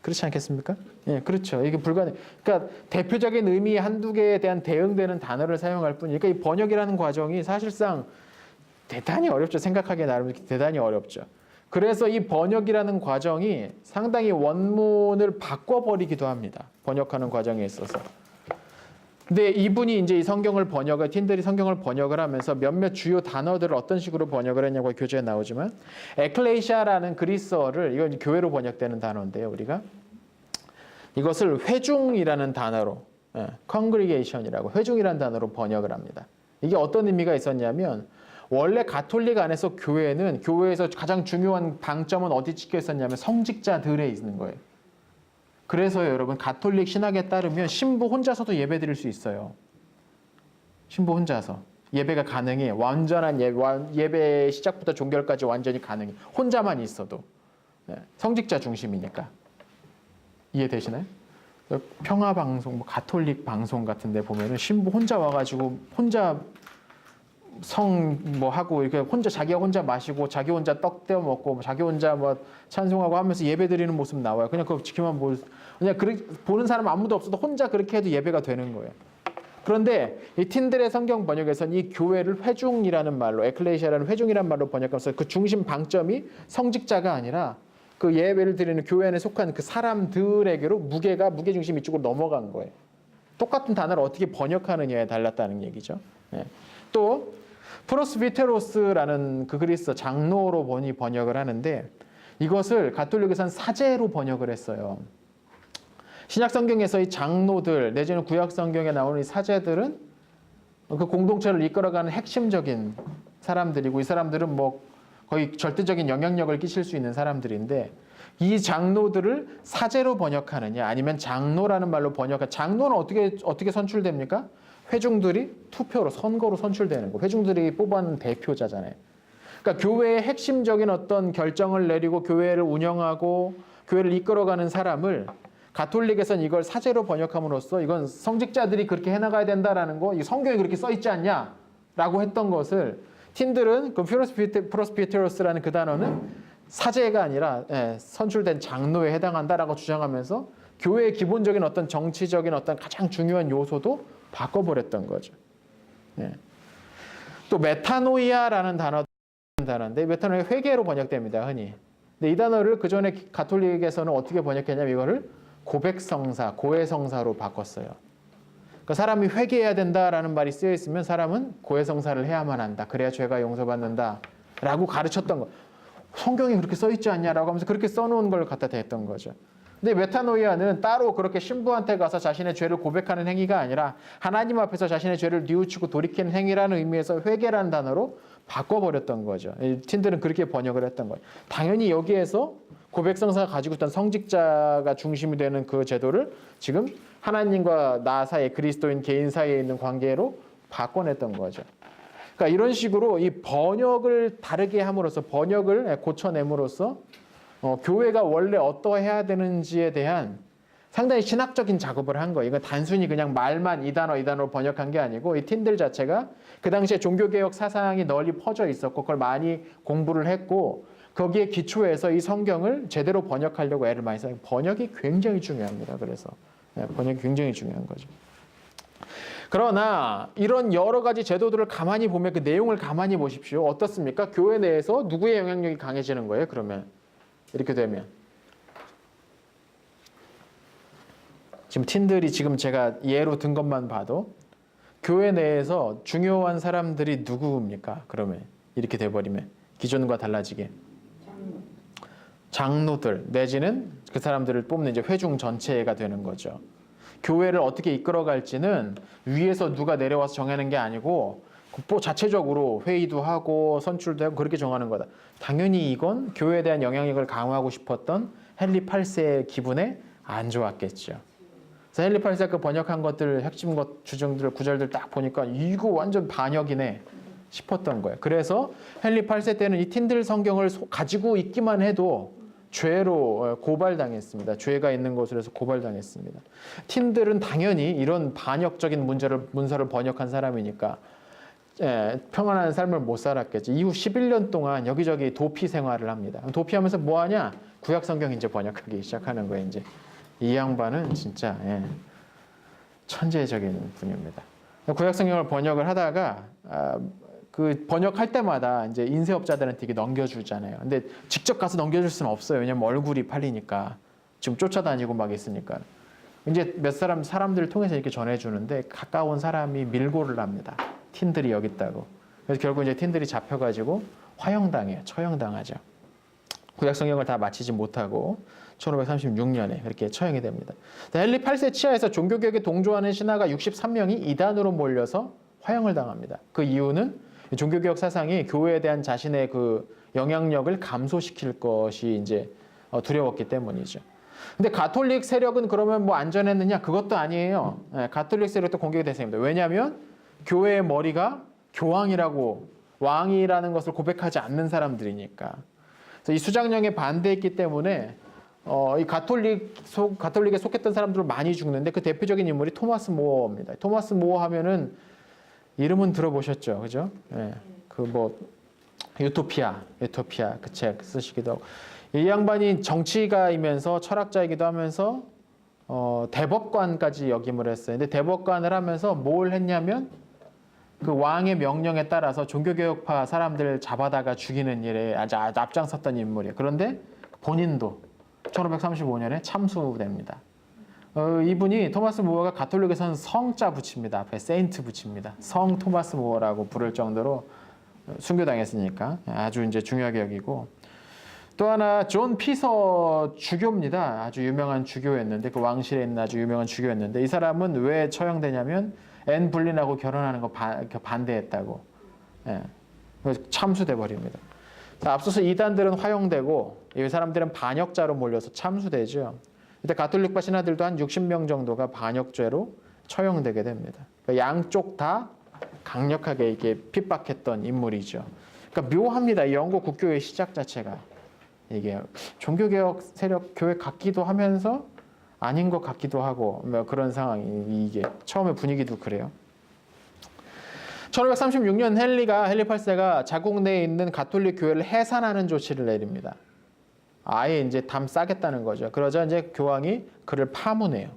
그렇지 않겠습니까? 예, 그렇죠. 이게 불가능. 그러니까 대표적인 의미 한두 개에 대한 대응되는 단어를 사용할 뿐이니까 이 번역이라는 과정이 사실상 대단히 어렵죠. 생각하기에 나름 대단히 어렵죠. 그래서 이 번역이라는 과정이 상당히 원문을 바꿔버리기도 합니다. 번역하는 과정에 있어서. 근데 이분이 이제 이 틴들이 성경을 번역을 하면서 몇몇 주요 단어들을 어떤 식으로 번역을 했냐고 교재에 나오지만 에클레시아라는 그리스어를 이건 교회로 번역되는 단어인데요. 우리가 이것을 회중이라는 단어로 congregation이라고 회중이라는 단어로 번역을 합니다. 이게 어떤 의미가 있었냐면 원래 가톨릭 안에서 교회에서 가장 중요한 방점은 어디 찍혀 있었냐면 성직자들에 있는 거예요. 그래서요, 여러분 가톨릭 신학에 따르면 신부 혼자서도 예배 드릴 수 있어요. 신부 혼자서 예배가 가능해. 완전한 예배 시작부터 종결까지 완전히 가능해. 혼자만 있어도. 성직자 중심이니까. 이해되시나요? 평화방송, 가톨릭 방송 같은 데 보면은 신부 혼자 와가지고 혼자 하고 이렇게 자기가 혼자 마시고 자기 혼자 떡 떼어 먹고 자기 혼자 찬송하고 하면서 예배 드리는 모습 나와요. 그냥 그거 지키만 보는 사람 아무도 없어도 혼자 그렇게 해도 예배가 되는 거예요. 그런데 이 틴들의 성경 번역에서는 이 교회를 회중이라는 말로 에클레시아라는 회중이라는 말로 번역하면서 그 중심 방점이 성직자가 아니라 그 예배를 드리는 교회 안에 속한 그 사람들에게로 무게 중심이 이쪽으로 넘어간 거예요. 똑같은 단어를 어떻게 번역하느냐에 달랐다는 얘기죠. 예. 또 프로스비테로스라는 그 그리스 장로로 번역을 하는데 이것을 가톨릭에서는 사제로 번역을 했어요. 신약 성경에서 이 장로들 내지는 구약 성경에 나오는 이 사제들은 그 공동체를 이끌어가는 핵심적인 사람들이고 이 사람들은 뭐 거의 절대적인 영향력을 끼칠 수 있는 사람들인데 이 장로들을 사제로 번역하느냐 아니면 장로라는 말로 장로는 어떻게 선출됩니까? 회중들이 투표로 선거로 선출되는 거. 회중들이 뽑아낸 대표자잖아요. 그러니까 교회의 핵심적인 어떤 결정을 내리고 교회를 운영하고 교회를 이끌어가는 사람을 가톨릭에서는 이걸 사제로 번역함으로써 이건 성직자들이 그렇게 해나가야 된다라는 거, 이 성경에 그렇게 써 있지 않냐라고 했던 것을 틴들은 그 프로스피테로스라는 그 단어는 사제가 아니라 선출된 장로에 해당한다라고 주장하면서 교회의 기본적인 어떤 정치적인 어떤 가장 중요한 요소도 바꿔버렸던 거죠. 예. 또 메타노이아라는 단어인데 메타노이아 회개로 번역됩니다. 흔히. 근데 이 단어를 그 전에 가톨릭에서는 어떻게 번역했냐면 이거를 고백성사, 고해성사로 바꿨어요. 그러니까 사람이 회개해야 된다라는 말이 쓰여 있으면 사람은 고해성사를 해야만 한다. 그래야 죄가 용서받는다라고 가르쳤던 거. 성경에 그렇게 써 있지 않냐라고 하면서 그렇게 써놓은 걸 갖다 댔던 거죠. 근데 메타노이아는 따로 그렇게 신부한테 가서 자신의 죄를 고백하는 행위가 아니라 하나님 앞에서 자신의 죄를 뉘우치고 돌이키는 행위라는 의미에서 회개라는 단어로 바꿔버렸던 거죠. 틴들은 그렇게 번역을 했던 거예요. 당연히 여기에서 고백성사가 가지고 있던 성직자가 중심이 되는 그 제도를 지금 하나님과 나 사이에 그리스도인 개인 사이에 있는 관계로 바꿔냈던 거죠. 그러니까 이런 식으로 이 번역을 다르게 함으로써 번역을 고쳐냄으로써 교회가 원래 어떠해야 되는지에 대한 상당히 신학적인 작업을 한 거예요. 이건 단순히 그냥 말만 이 단어로 번역한 게 아니고 이 틴들 자체가 그 당시에 종교개혁 사상이 널리 퍼져 있었고 그걸 많이 공부를 했고 거기에 기초해서 이 성경을 제대로 번역하려고 애를 많이 써요. 번역이 굉장히 중요합니다. 그래서 번역이 굉장히 중요한 거죠. 그러나 이런 여러 가지 제도들을 가만히 보면 그 내용을 가만히 보십시오. 어떻습니까? 교회 내에서 누구의 영향력이 강해지는 거예요? 그러면 이렇게 되면 지금 틴들이 지금 제가 예로 든 것만 봐도 교회 내에서 중요한 사람들이 누구입니까? 그러면 이렇게 돼버리면 기존과 달라지게 장로들 내지는 그 사람들을 뽑는 이제 회중 전체가 되는 거죠. 교회를 어떻게 이끌어갈지는 위에서 누가 내려와서 정하는 게 아니고 자체적으로 회의도 하고 선출도 하고 그렇게 정하는 거다. 당연히 이건 교회에 대한 영향력을 강화하고 싶었던 헨리 8세의 기분에 안 좋았겠죠. 그래서 헨리 8세가 그 번역한 것들 핵심 주정들 구절들 딱 보니까 이거 완전 반역이네 싶었던 거예요. 그래서 헨리 8세 때는 이 틴들 성경을 가지고 있기만 해도 죄로 고발당했습니다. 죄가 있는 것으로 해서 고발당했습니다. 틴들은 당연히 이런 반역적인 문서를 번역한 사람이니까 평안한 삶을 못 살았겠죠. 이후 11년 동안 여기저기 도피 생활을 합니다. 도피하면서 뭐 하냐? 구약 성경 이제 번역하기 시작하는 거예요. 이제 이 양반은 진짜 천재적인 분입니다. 구약 성경을 번역을 하다가 그 번역할 때마다 이제 인쇄업자들한테 이게 넘겨주잖아요. 근데 직접 가서 넘겨줄 수는 없어요. 왜냐면 얼굴이 팔리니까. 지금 쫓아다니고 막 있으니까. 이제 사람들을 통해서 이렇게 전해주는데 가까운 사람이 밀고를 합니다. 틴들이 여기 있다고. 그래서 결국 이제 틴들이 잡혀가지고 화형당해요. 처형당하죠. 구약 성경을 다 마치지 못하고 1536년에 그렇게 처형이 됩니다. 헨리 8세 치하에서 종교개혁에 동조하는 신하가 63명이 이단으로 몰려서 화형을 당합니다. 그 이유는 종교개혁 사상이 교회에 대한 자신의 그 영향력을 감소시킬 것이 이제 두려웠기 때문이죠. 근데 가톨릭 세력은 그러면 뭐 안전했느냐? 그것도 아니에요. 가톨릭 세력도 공격이 됐습니다. 왜냐하면 교회의 머리가 교황이라고 왕이라는 것을 고백하지 않는 사람들이니까. 그래서 이 수장령에 반대했기 때문에 이 가톨릭에 속했던 사람들은 많이 죽는데 그 대표적인 인물이 토마스 모어입니다. 토마스 모어 하면은 이름은 들어보셨죠, 그죠? 그 뭐 유토피아 그 책 쓰시기도 하고 이 양반이 정치가이면서 철학자이기도 하면서 대법관까지 역임을 했어요. 근데 대법관을 하면서 뭘 했냐면 그 왕의 명령에 따라서 종교개혁파 사람들 잡아다가 죽이는 일에 아주 앞장섰던 인물이에요. 그런데 본인도 1535년에 참수됩니다. 이분이 토마스 무어가 가톨릭에서는 성자 붙입니다. 앞에 세인트 붙입니다. 성 토마스 무어라고 부를 정도로 순교당했으니까 아주 이제 중요하게 여기고, 또 하나 존 피서 주교입니다. 아주 유명한 주교였는데, 그 왕실에 있는 아주 유명한 주교였는데, 이 사람은 왜 처형되냐면 앤 불린하고 결혼하는 거 반대했다고, 예, 참수돼 버립니다. 자, 앞서서 이단들은 화형되고 이 사람들은 반역자로 몰려서 참수되죠. 이때 가톨릭파 신하들도 한 60명 정도가 반역죄로 처형되게 됩니다. 그러니까 양쪽 다 강력하게 이게 핍박했던 인물이죠. 그러니까 묘합니다. 이 영국 국교의 시작 자체가. 이게 종교개혁 세력 교회 같기도 하면서 아닌 것 같기도 하고 뭐 그런 상황이, 이게 처음에 분위기도 그래요. 1536년 헨리 8세가 자국 내에 있는 가톨릭 교회를 해산하는 조치를 내립니다. 아예 이제 담 싸겠다는 거죠. 그러자 이제 교황이 그를 파문해요.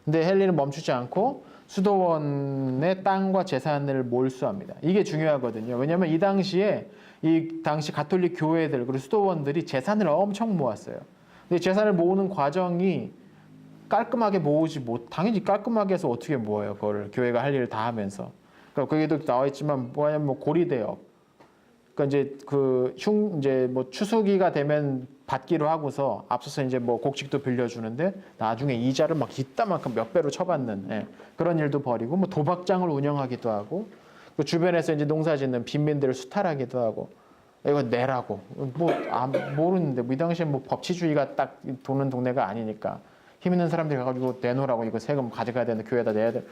근데 헨리는 멈추지 않고 수도원의 땅과 재산을 몰수합니다. 이게 중요하거든요. 왜냐하면 이 당시 가톨릭 교회들 그리고 수도원들이 재산을 엄청 모았어요. 근데 재산을 모으는 과정이 깔끔하게 모으지 당연히 깔끔하게 해서 어떻게 모아요? 그거를 교회가 할 일을 다 하면서. 그러니까 거기도 나와 있지만 뭐냐면 뭐 고리대역. 그러니까 이제 뭐 추수기가 되면 받기로 하고서 앞서서 이제 뭐 곡식도 빌려주는데 나중에 이자를 막 이따만큼 몇 배로 쳐받는, 예, 그런 일도 벌이고, 뭐 도박장을 운영하기도 하고, 그 주변에서 이제 농사짓는 빈민들을 수탈하기도 하고, 이거 내라고 모르는데 뭐 이 당시에 뭐 법치주의가 딱 도는 동네가 아니니까 힘 있는 사람들이 가가지고 내놓으라고, 이거 세금 가져가야 되는데 교회에다 내야 돼.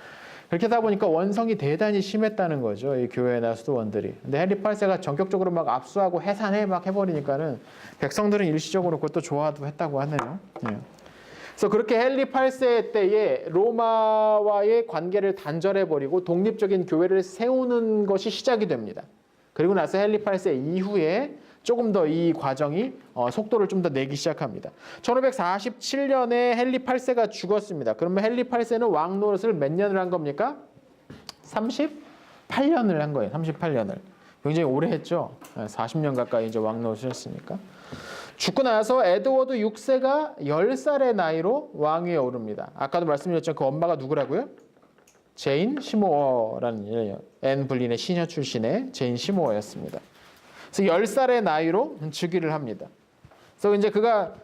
그렇게 하다 보니까 원성이 대단히 심했다는 거죠. 이 교회나 수도원들이. 근데 헨리 8세가 전격적으로 막 압수하고 해산해 막 해버리니까는 백성들은 일시적으로 그것도 좋아도 했다고 하네요. 예. 그래서 그렇게 헨리 8세 때에 로마와의 관계를 단절해버리고 독립적인 교회를 세우는 것이 시작이 됩니다. 그리고 나서 헨리 8세 이후에 조금 더 이 과정이 속도를 좀 더 내기 시작합니다. 1547년에 헨리 8세가 죽었습니다. 그러면 헨리 8세는 왕 노릇을 몇 년을 한 겁니까? 38년을 한 거예요. 38년을. 굉장히 오래 했죠. 40년 가까이 이제 왕 노릇을 했으니까. 죽고 나서 에드워드 6세가 10살의 나이로 왕위에 오릅니다. 아까도 말씀드렸죠. 그 엄마가 누구라고요? 제인 시모어라는, 앤 불린의 시녀 출신의 제인 시모어였습니다. 그래서 10살의 나이로 즉위를 합니다. 그래서 이제 그가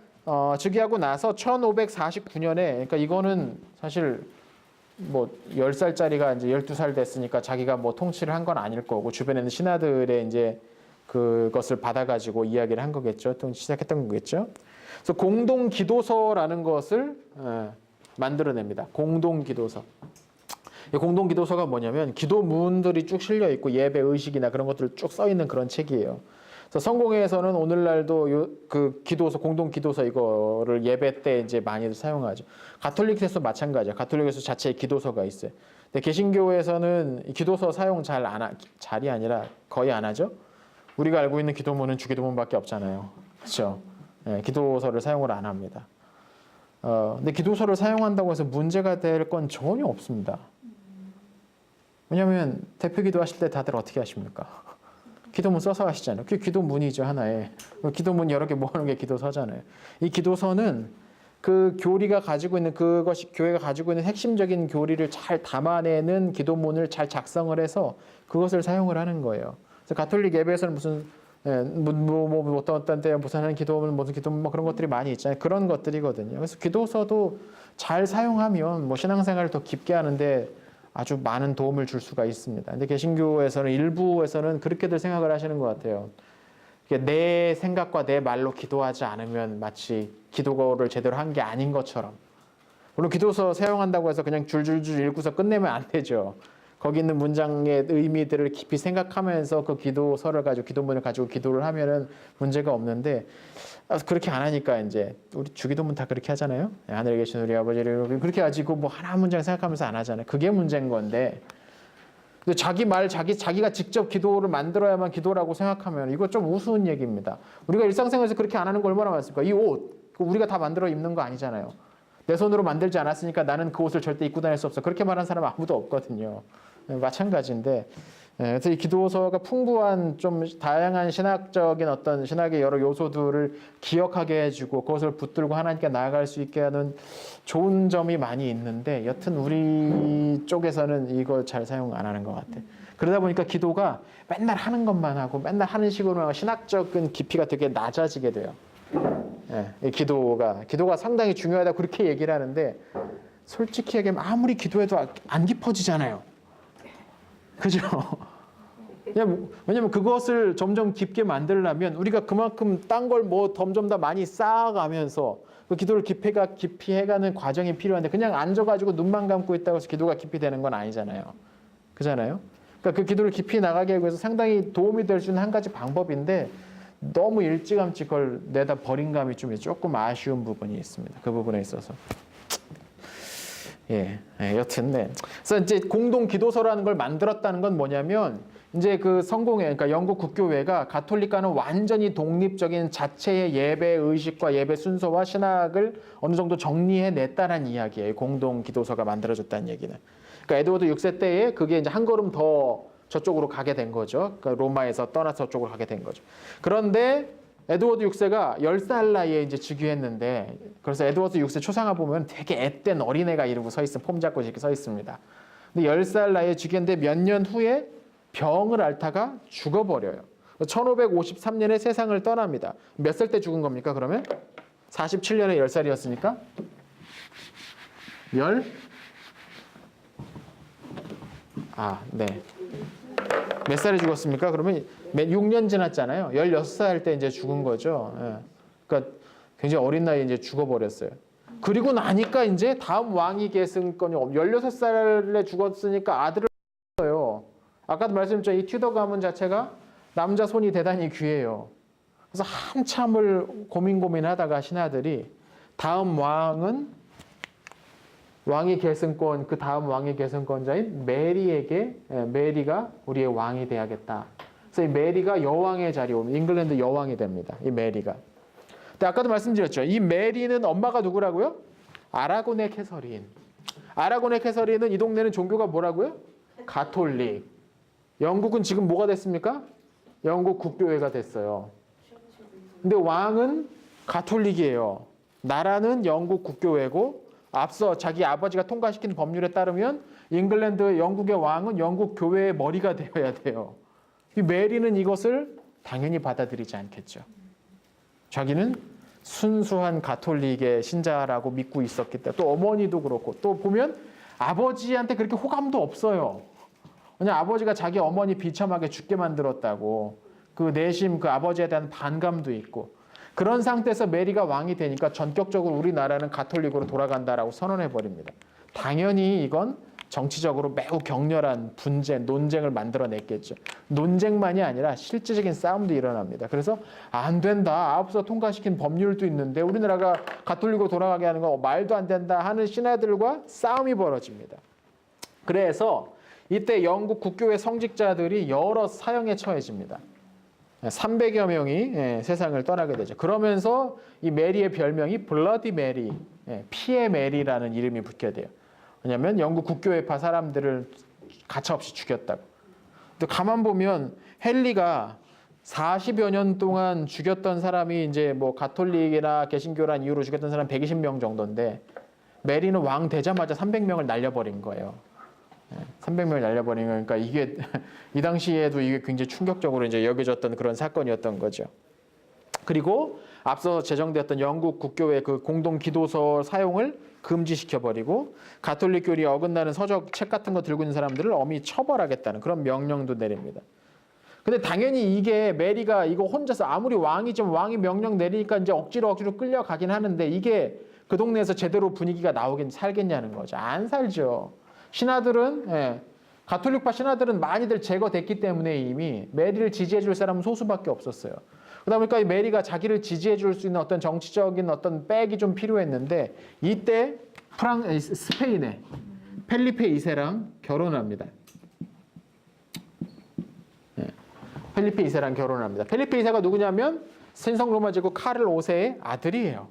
즉위하고 나서 1549년에, 그러니까 이거는 사실 뭐 10살짜리가 이제 12살 됐으니까 자기가 뭐 통치를 한 건 아닐 거고, 주변에 있는 신하들의 이제 그것을 받아가지고 이야기를 한 거겠죠. 또 시작했던 거겠죠. 그래서 공동기도서라는 것을 만들어냅니다. 공동기도서. 공동기도서가 뭐냐면 기도문들이 쭉 실려 있고 예배 의식이나 그런 것들을 쭉 써 있는 그런 책이에요. 그래서 성공회에서는 오늘날도 그 기도서, 공동기도서 이거를 예배 때 이제 많이들 사용하죠. 가톨릭에서 마찬가지야. 가톨릭에서 자체의 기도서가 있어요. 근데 개신교에서는 기도서 사용 잘이 아니라 거의 안 하죠. 우리가 알고 있는 기도문은 주기도문밖에 없잖아요. 그렇죠? 네, 기도서를 사용을 안 합니다. 근데 기도서를 사용한다고 해서 문제가 될 건 전혀 없습니다. 왜냐하면 대표기도 하실 때 다들 어떻게 하십니까? 기도문 써서 하시잖아요. 그게 기도문이죠, 하나에. 기도문 여러 개 모아놓은 게 기도서잖아요. 이 기도서는 그 교리가 가지고 있는, 그것이 교회가 가지고 있는 핵심적인 교리를 잘 담아내는 기도문을 잘 작성을 해서 그것을 사용을 하는 거예요. 그래서 가톨릭 예배에서는 무슨 어떤 때 무슨 하는 기도문, 무슨 기도문, 뭐 그런 것들이 많이 있잖아요. 그런 것들이거든요. 그래서 기도서도 잘 사용하면 뭐 신앙생활을 더 깊게 하는데 아주 많은 도움을 줄 수가 있습니다. 근데 개신교에서는 일부에서는 그렇게들 생각을 하시는 것 같아요. 내 생각과 내 말로 기도하지 않으면 마치 기도를 제대로 한 게 아닌 것처럼. 물론 기도서 사용한다고 해서 그냥 줄줄줄 읽고서 끝내면 안 되죠. 거기 있는 문장의 의미들을 깊이 생각하면서 그 기도서를 가지고, 기도문을 가지고 기도를 하면은 문제가 없는데, 그렇게 안 하니까 이제 우리 주기도문 다 그렇게 하잖아요. 하늘에 계신 우리 아버지를 그렇게 가지고 뭐 하나 문장 생각하면서 안 하잖아요. 그게 문제인 건데, 근데 자기 말, 자기가 직접 기도를 만들어야만 기도라고 생각하면 이거 좀 우스운 얘기입니다. 우리가 일상생활에서 그렇게 안 하는 거 얼마나 많습니까? 이 옷, 우리가 다 만들어 입는 거 아니잖아요. 내 손으로 만들지 않았으니까 나는 그 옷을 절대 입고 다닐 수 없어. 그렇게 말하는 사람 아무도 없거든요. 마찬가지인데, 그래서 이 기도서가 풍부한 좀 다양한 신학적인 어떤 신학의 여러 요소들을 기억하게 해주고 그것을 붙들고 하나님께 나아갈 수 있게 하는 좋은 점이 많이 있는데 여튼 우리 쪽에서는 이걸 잘 사용 안 하는 것 같아. 그러다 보니까 기도가 맨날 하는 것만 하고 맨날 하는 식으로 하고 신학적인 깊이가 되게 낮아지게 돼요. 이 기도가 상당히 중요하다 그렇게 얘기를 하는데 솔직히 얘기하면 아무리 기도해도 안 깊어지잖아요. 그죠? 왜냐면 그것을 점점 깊게 만들려면 우리가 그만큼 딴 걸 뭐 점점 더 많이 쌓아가면서 그 기도를 깊이 해가는 과정이 필요한데 그냥 앉아가지고 눈만 감고 있다고 해서 기도가 깊이 되는 건 아니잖아요. 그잖아요? 그러니까 그 기도를 깊이 나가게 하기 위해서 상당히 도움이 될 수 있는 한 가지 방법인데 너무 일찌감치 그걸 내다 버린 감이 좀 조금 아쉬운 부분이 있습니다. 그 부분에 있어서. 여튼, 네. 그래서 이제 공동 기도서라는 걸 만들었다는 건 뭐냐면, 이제 그 그러니까 영국 국교회가 가톨릭과는 완전히 독립적인 자체의 예배 의식과 예배 순서와 신학을 어느 정도 정리해 냈다는 이야기예요. 공동 기도서가 만들어졌다는 얘기는. 그러니까 에드워드 6세 때에 그게 이제 한 걸음 더 저쪽으로 가게 된 거죠. 그러니까 로마에서 떠나서 저쪽으로 가게 된 거죠. 그런데 에드워드 6세가 10살 나이에 이제 즉위했는데 그래서 에드워드 6세 초상화 보면 되게 앳된 어린애가 이러고 서 있으면 폼 잡고 이렇게 서 있습니다. 근데 10살 나이에 즉위했는데 몇 년 후에 병을 앓다가 죽어버려요. 1553년에 세상을 떠납니다. 몇 살 때 죽은 겁니까 그러면? 47년에 10살이었으니까? 네. 몇 살에 죽었습니까? 그러면 6년 지났잖아요. 16살 때 이제 죽은 거죠. 그러니까 굉장히 어린 나이에 이제 죽어버렸어요. 그리고 나니까 이제 다음 왕위 계승권이 16살에 죽었으니까 아들을 낳았어요. 아까도 말씀드렸죠. 이 튜더 가문 자체가 남자 손이 대단히 귀해요. 그래서 한참을 고민하다가 신하들이 다음 왕위 계승권, 그 다음 왕위 계승권자인 메리가 우리의 왕이 돼야겠다. 그래서 이 메리가 여왕의 자리에 오면 잉글랜드 여왕이 됩니다. 이 메리가. 근데 아까도 말씀드렸죠. 이 메리는 엄마가 누구라고요? 아라고네 캐서린. 아라고네 캐서린은 이 동네는 종교가 뭐라고요? 가톨릭. 영국은 지금 뭐가 됐습니까? 영국 국교회가 됐어요. 근데 왕은 가톨릭이에요. 나라는 영국 국교회고 앞서 자기 아버지가 통과시킨 법률에 따르면 잉글랜드 영국의 왕은 영국 교회의 머리가 되어야 돼요. 이 메리는 이것을 당연히 받아들이지 않겠죠. 자기는 순수한 가톨릭의 신자라고 믿고 있었기 때문에 또 어머니도 그렇고 또 보면 아버지한테 그렇게 호감도 없어요. 그냥 아버지가 자기 어머니 비참하게 죽게 만들었다고 그 내심 그 아버지에 대한 반감도 있고 그런 상태에서 메리가 왕이 되니까 전격적으로 우리나라는 가톨릭으로 돌아간다라고 선언해 버립니다. 당연히 이건 정치적으로 매우 격렬한 논쟁을 만들어냈겠죠. 논쟁만이 아니라 실질적인 싸움도 일어납니다. 그래서 안 된다. 앞서 통과시킨 법률도 있는데 우리나라가 가톨릭으로 돌아가게 하는 거 말도 안 된다 하는 신하들과 싸움이 벌어집니다. 그래서 이때 영국 국교회 성직자들이 여러 사형에 처해집니다. 300여 명이 세상을 떠나게 되죠. 그러면서 이 메리의 별명이 블러디 메리, 피의 메리라는 이름이 붙게 돼요. 왜냐하면 영국 국교회파 사람들을 가차없이 죽였다고. 근데 가만 보면 헨리가 40여 년 동안 죽였던 사람이 이제 뭐 가톨릭이나 개신교란 이유로 죽였던 사람 120명 정도인데 메리는 왕 되자마자 300명을 날려버린 거예요. 300명을 날려버린 거니까 이게 이 당시에도 이게 굉장히 충격적으로 이제 여겨졌던 그런 사건이었던 거죠. 그리고 앞서 제정되었던 영국 국교회 그 공동 기도서 사용을 금지시켜버리고 가톨릭 교리에 어긋나는 서적 책 같은 거 들고 있는 사람들을 엄히 처벌하겠다는 그런 명령도 내립니다. 근데 당연히 이게 메리가 이거 혼자서 아무리 왕이 명령 내리니까 이제 억지로 끌려가긴 하는데 이게 그 동네에서 제대로 분위기가 살겠냐는 거죠. 안 살죠. 신하들은 가톨릭파 신하들은 많이들 제거됐기 때문에 이미 메리를 지지해 줄 사람은 소수밖에 없었어요. 그러다 보니까 이 메리가 자기를 지지해 줄 수 있는 어떤 정치적인 어떤 백이 좀 필요했는데 이때 스페인의 펠리페 2세랑 결혼합니다. 펠리페 2세랑 결혼합니다. 펠리페 2세가 누구냐면 신성 로마 제국 카를 5세의 아들이에요.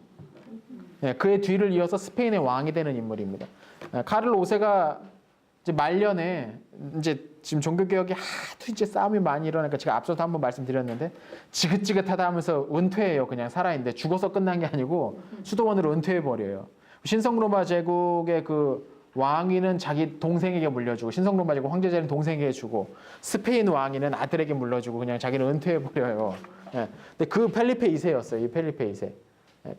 그의 뒤를 이어서 스페인의 왕이 되는 인물입니다. 카를 5세가 이제 말년에 이제 지금 종교개혁이 하도 이제 싸움이 많이 일어나니까 제가 앞서도 한번 말씀드렸는데 지긋지긋하다 하면서 은퇴해요. 그냥 살아있는데 죽어서 끝난 게 아니고 수도원으로 은퇴해버려요. 신성로마 제국의 그 왕위는 자기 동생에게 물려주고 신성로마 제국 황제자리는 동생에게 주고 스페인 왕위는 아들에게 물려주고 그냥 자기는 은퇴해버려요. 예. 근데 그 펠리페 2세였어요. 이 펠리페 2세. 예.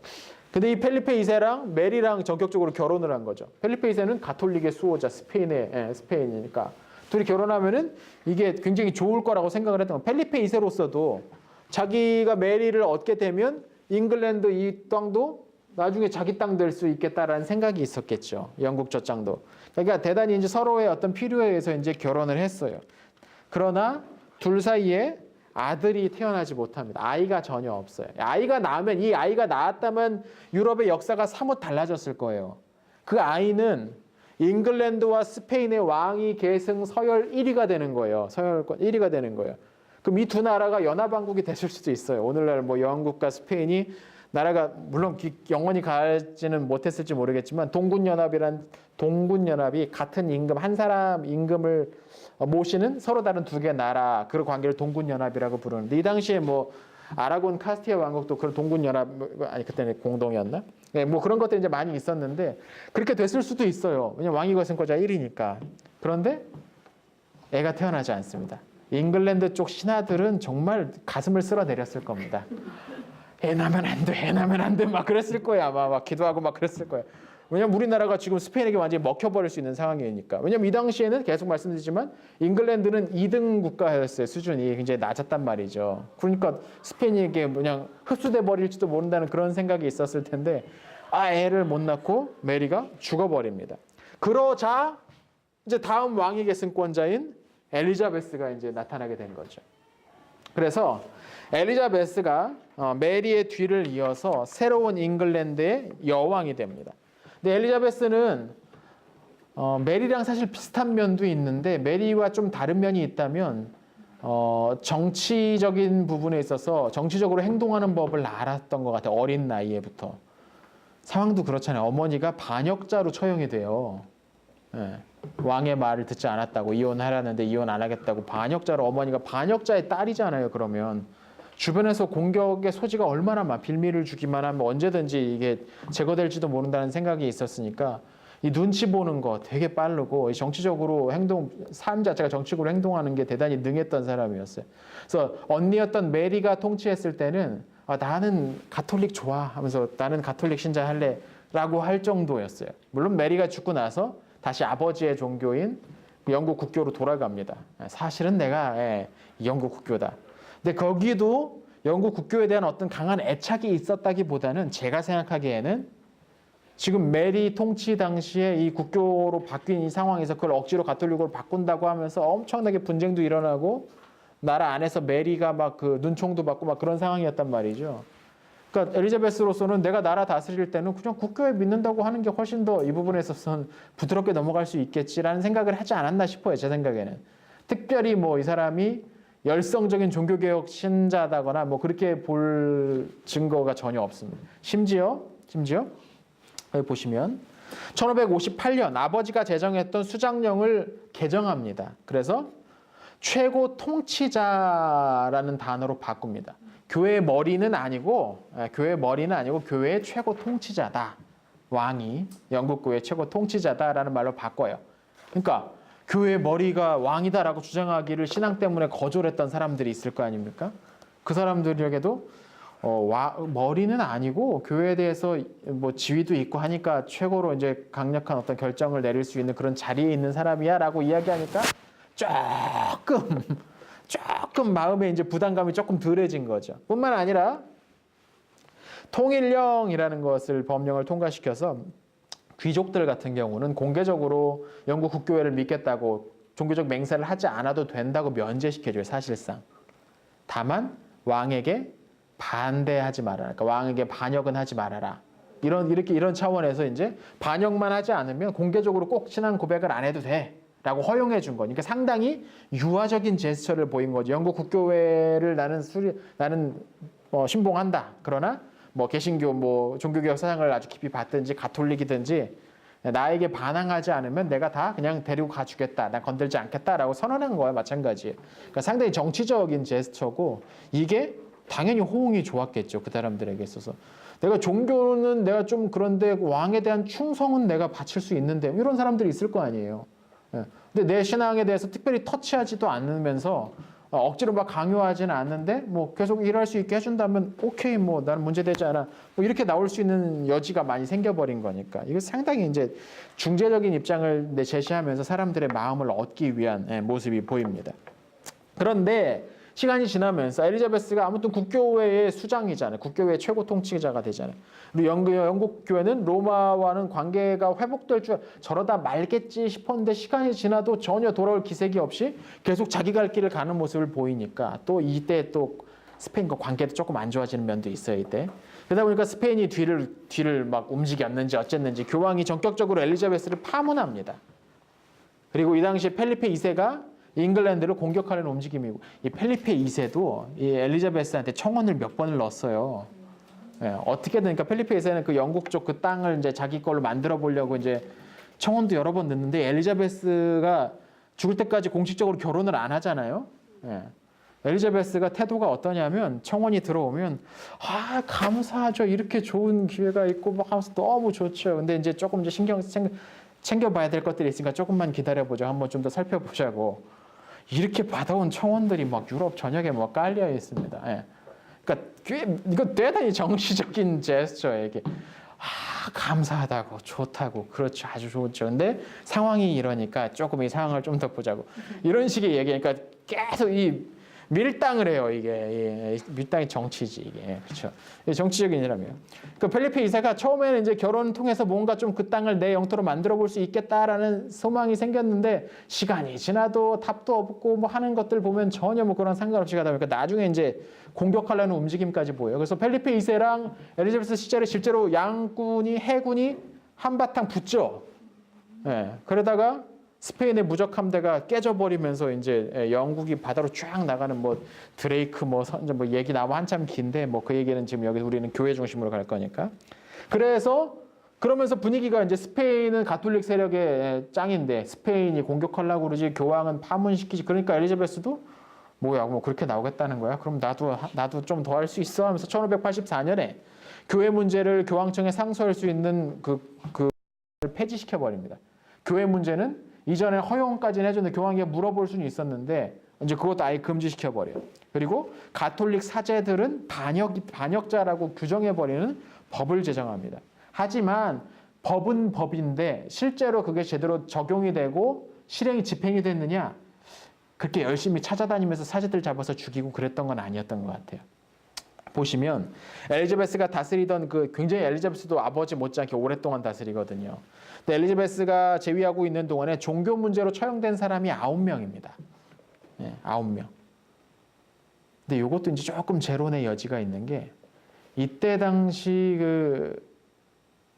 근데 이 펠리페 2세랑 메리랑 전격적으로 결혼을 한 거죠. 펠리페 2세는 가톨릭의 수호자, 스페인이니까. 둘이 결혼하면은 이게 굉장히 좋을 거라고 생각을 했던 거. 펠리페 2세로서도 자기가 메리를 얻게 되면 잉글랜드 이 땅도 나중에 자기 땅 될 수 있겠다라는 생각이 있었겠죠. 영국 저 땅도. 그러니까 대단히 이제 서로의 어떤 필요에 의해서 이제 결혼을 했어요. 그러나 둘 사이에 아들이 태어나지 못합니다. 아이가 전혀 없어요. 아이가 낳으면 이 아이가 낳았다면 유럽의 역사가 사뭇 달라졌을 거예요. 그 아이는 잉글랜드와 스페인의 왕위 계승 서열 1위가 되는 거예요. 서열권 1위가 되는 거예요. 그럼 이 두 나라가 연합왕국이 됐을 수도 있어요. 오늘날 뭐 영국과 스페인이 나라가 물론 영원히 가지는 못했을지 모르겠지만 동군연합이 같은 임금 한 사람 임금을 모시는 서로 다른 두 개의 나라 그런 관계를 동군연합이라고 부르는데 이 당시에 뭐 아라곤 카스티아 왕국도 그런 동군연합 아니 그때는 공동이었나? 네, 뭐 그런 것들이 이제 많이 있었는데 그렇게 됐을 수도 있어요. 왜냐면 왕위 계승권자 1위니까. 그런데 애가 태어나지 않습니다. 잉글랜드 쪽 신하들은 정말 가슴을 쓸어내렸을 겁니다. 애 낳으면 안 돼, 애 낳으면 안 돼, 막 그랬을 거예요. 아마 막 기도하고 막 그랬을 거예요. 왜냐면 우리나라가 지금 스페인에게 완전히 먹혀버릴 수 있는 상황이니까. 왜냐면 이 당시에는 계속 말씀드리지만 잉글랜드는 2등 국가였어요. 수준이 굉장히 낮았단 말이죠. 그러니까 스페인에게 그냥 흡수돼 버릴지도 모른다는 그런 생각이 있었을 텐데 애를 못 낳고 메리가 죽어버립니다. 그러자 이제 다음 왕위 계승권자인 엘리자베스가 이제 나타나게 된 거죠. 그래서 엘리자베스가 메리의 뒤를 이어서 새로운 잉글랜드의 여왕이 됩니다. 근데 엘리자베스는 메리랑 사실 비슷한 면도 있는데 메리와 좀 다른 면이 있다면 정치적인 부분에 있어서 정치적으로 행동하는 법을 알았던 것 같아요. 어린 나이에부터. 상황도 그렇잖아요. 어머니가 반역자로 처형이 돼요. 예. 왕의 말을 듣지 않았다고 이혼하라는데 이혼 안 하겠다고 반역자로 어머니가 반역자의 딸이잖아요. 그러면 주변에서 공격의 소지가 얼마나 빌미를 주기만 하면 언제든지 이게 제거될지도 모른다는 생각이 있었으니까 이 눈치 보는 거 되게 빠르고 정치적으로 삶 자체가 정치적으로 행동하는 게 대단히 능했던 사람이었어요. 그래서 언니였던 메리가 통치했을 때는 나는 가톨릭 좋아 하면서 나는 가톨릭 신자 할래 라고 할 정도였어요. 물론 메리가 죽고 나서 다시 아버지의 종교인 영국 국교로 돌아갑니다. 사실은 내가 영국 국교다. 근데 거기도 영국 국교에 대한 어떤 강한 애착이 있었다기보다는 제가 생각하기에는 지금 메리 통치 당시에 이 국교로 바뀐 이 상황에서 그걸 억지로 가톨릭으로 바꾼다고 하면서 엄청나게 분쟁도 일어나고 나라 안에서 메리가 막 그 눈총도 받고 막 그런 상황이었단 말이죠. 그러니까 엘리자베스로서는 내가 나라 다스릴 때는 그냥 국교에 믿는다고 하는 게 훨씬 더 이 부분에 있어서는 부드럽게 넘어갈 수 있겠지라는 생각을 하지 않았나 싶어요. 제 생각에는. 특별히 뭐 이 사람이 열성적인 종교개혁 신자다거나 뭐 그렇게 볼 증거가 전혀 없습니다. 심지어 여기 보시면 1558년 아버지가 제정했던 수장령을 개정합니다. 그래서 최고 통치자라는 단어로 바꿉니다. 교회의 머리는 아니고 교회의 최고 통치자다. 왕이 영국 교회의 최고 통치자다라는 말로 바꿔요. 그러니까 교회의 머리가 왕이다라고 주장하기를 신앙 때문에 거절했던 사람들이 있을 거 아닙니까? 그 사람들에게도 머리는 아니고 교회에 대해서 뭐 지위도 있고 하니까 최고로 이제 강력한 어떤 결정을 내릴 수 있는 그런 자리에 있는 사람이야라고 이야기하니까 조금 마음에 이제 부담감이 조금 덜해진 거죠. 뿐만 아니라 통일령이라는 것을 법령을 통과시켜서 귀족들 같은 경우는 공개적으로 영국 국교회를 믿겠다고 종교적 맹세를 하지 않아도 된다고 면제시켜줘요. 사실상. 다만 왕에게 반대하지 말아라. 그러니까 왕에게 반역은 하지 말아라. 이런 차원에서 이제 반역만 하지 않으면 공개적으로 꼭 신앙 고백을 안 해도 돼. 라고 허용해 준 거니까 상당히 유화적인 제스처를 보인 거죠. 영국 국교회를 나는 신봉한다. 그러나 뭐 개신교 뭐 종교개혁 사상을 아주 깊이 받든지 가톨릭이든지 나에게 반항하지 않으면 내가 다 그냥 데리고 가주겠다. 나 건들지 않겠다라고 선언한 거야. 마찬가지예요. 그러니까 상당히 정치적인 제스처고 이게 당연히 호응이 좋았겠죠. 그 사람들에게 있어서. 내가 종교는 내가 좀 그런데 왕에 대한 충성은 내가 바칠 수 있는데 이런 사람들이 있을 거 아니에요. 예. 근데 내 신앙에 대해서 특별히 터치하지도 않으면서 억지로 막 강요하지는 않는데 뭐 계속 일할 수 있게 해준다면 오케이 뭐 나는 문제되지 않아 뭐 이렇게 나올 수 있는 여지가 많이 생겨버린 거니까 이거 상당히 이제 중재적인 입장을 제시하면서 사람들의 마음을 얻기 위한 모습이 보입니다. 그런데 시간이 지나면서 엘리자베스가 아무튼 국교회의 수장이잖아요. 국교회의 최고 통치자가 되잖아요. 그리고 영국 교회는 로마와는 관계가 회복될 줄 저러다 말겠지 싶었는데 시간이 지나도 전혀 돌아올 기색이 없이 계속 자기 갈 길을 가는 모습을 보이니까 또 이때 또 스페인과 관계도 조금 안 좋아지는 면도 있어요. 이때. 그러다 보니까 스페인이 뒤를 막 움직였는지 어쨌는지 교황이 전격적으로 엘리자베스를 파문합니다. 그리고 이 당시에 펠리페 2세가 잉글랜드를 공격하려는 움직임이고 이 펠리페 2세도 이 엘리자베스한테 청원을 몇 번을 넣었어요. 예, 어떻게든 그러니까 펠리페 2세는 그 영국 쪽 그 땅을 이제 자기 걸로 만들어 보려고 이제 청원도 여러 번 넣는데 엘리자베스가 죽을 때까지 공식적으로 결혼을 안 하잖아요. 예. 엘리자베스가 태도가 어떠냐면 청원이 들어오면 아 감사하죠 이렇게 좋은 기회가 있고 막 하면서 너무 좋죠. 근데 이제 조금 이제 챙겨봐야 될 것들이 있으니까 조금만 기다려보죠. 한번 좀 더 살펴보자고. 이렇게 받아온 청원들이 막 유럽 전역에 막 깔려 있습니다. 예. 그러니까 이거 대단히 정치적인 제스처예요. 이게 감사하다고 좋다고 그렇죠 아주 좋죠. 근데 상황이 이러니까 조금 이 상황을 좀 더 보자고 이런 식의 얘기. 그러니까 계속 이 밀당을 해요. 이게 밀당이 정치지 이게 그렇죠. 정치적인 일이라며. 그 펠리페 2세가 처음에는 이제 결혼을 통해서 뭔가 좀 그 땅을 내 영토로 만들어 볼 수 있겠다라는 소망이 생겼는데 시간이 지나도 답도 없고 뭐 하는 것들 보면 전혀 뭐 그런 상관없이 가다 보니까 나중에 이제 공격하려는 움직임까지 보여요. 그래서 펠리페 2세랑 엘리자베스 시절에 실제로 양군이 해군이 한바탕 붙죠. 예. 그러다가 스페인의 무적 함대가 깨져버리면서 이제 영국이 바다로 쫙 나가는 뭐 드레이크 뭐 얘기 나와 한참 긴데 뭐 그 얘기는 지금 여기 우리는 교회 중심으로 갈 거니까. 그래서 그러면서 분위기가 이제 스페인은 가톨릭 세력의 짱인데 스페인이 공격하려고 그러지 교황은 파문시키지. 그러니까 엘리자베스도 뭐야 뭐 그렇게 나오겠다는 거야? 그럼 나도 좀 더 할 수 있어 하면서 1584년에 교회 문제를 교황청에 상소할 수 있는 그 폐지시켜 버립니다. 교회 문제는 이전에 허용까지는 해줬는데 교황에게 물어볼 수는 있었는데 이제 그것도 아예 금지시켜 버려요. 그리고 가톨릭 사제들은 반역자라고 규정해 버리는 법을 제정합니다. 하지만 법은 법인데 실제로 그게 제대로 적용이 되고 실행이 집행이 됐느냐? 그렇게 열심히 찾아다니면서 사제들 잡아서 죽이고 그랬던 건 아니었던 것 같아요. 보시면 엘리자베스가 다스리던 그 굉장히 엘리자베스도 아버지 못지않게 오랫동안 다스리거든요. 근데 엘리자베스가 재위하고 있는 동안에 종교 문제로 처형된 사람이 9명입니다. 네, 9명. 근데 이것도 이제 조금 재론의 여지가 있는 게 이때 당시 그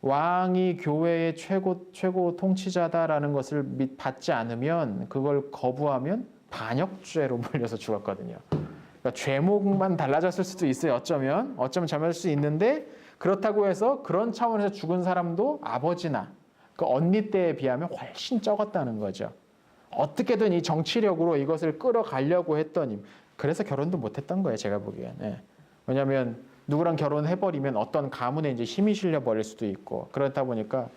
왕이 교회의 최고 통치자다라는 것을 받지 않으면 그걸 거부하면 반역죄로 물려서 죽었거든요. 그러니까 죄목만 달라졌을 수도 있어요. 어쩌면 잘못할 수 있는데 그렇다고 해서 그런 차원에서 죽은 사람도 아버지나 그 언니 때에 비하면 훨씬 적었다는 거죠. 어떻게든 이 정치력으로 이것을 끌어가려고 했더니 그래서 결혼도 못했던 거예요. 제가 보기엔. 예. 왜냐하면 누구랑 결혼해버리면 어떤 가문에 이제 힘이 실려버릴 수도 있고 그렇다 보니까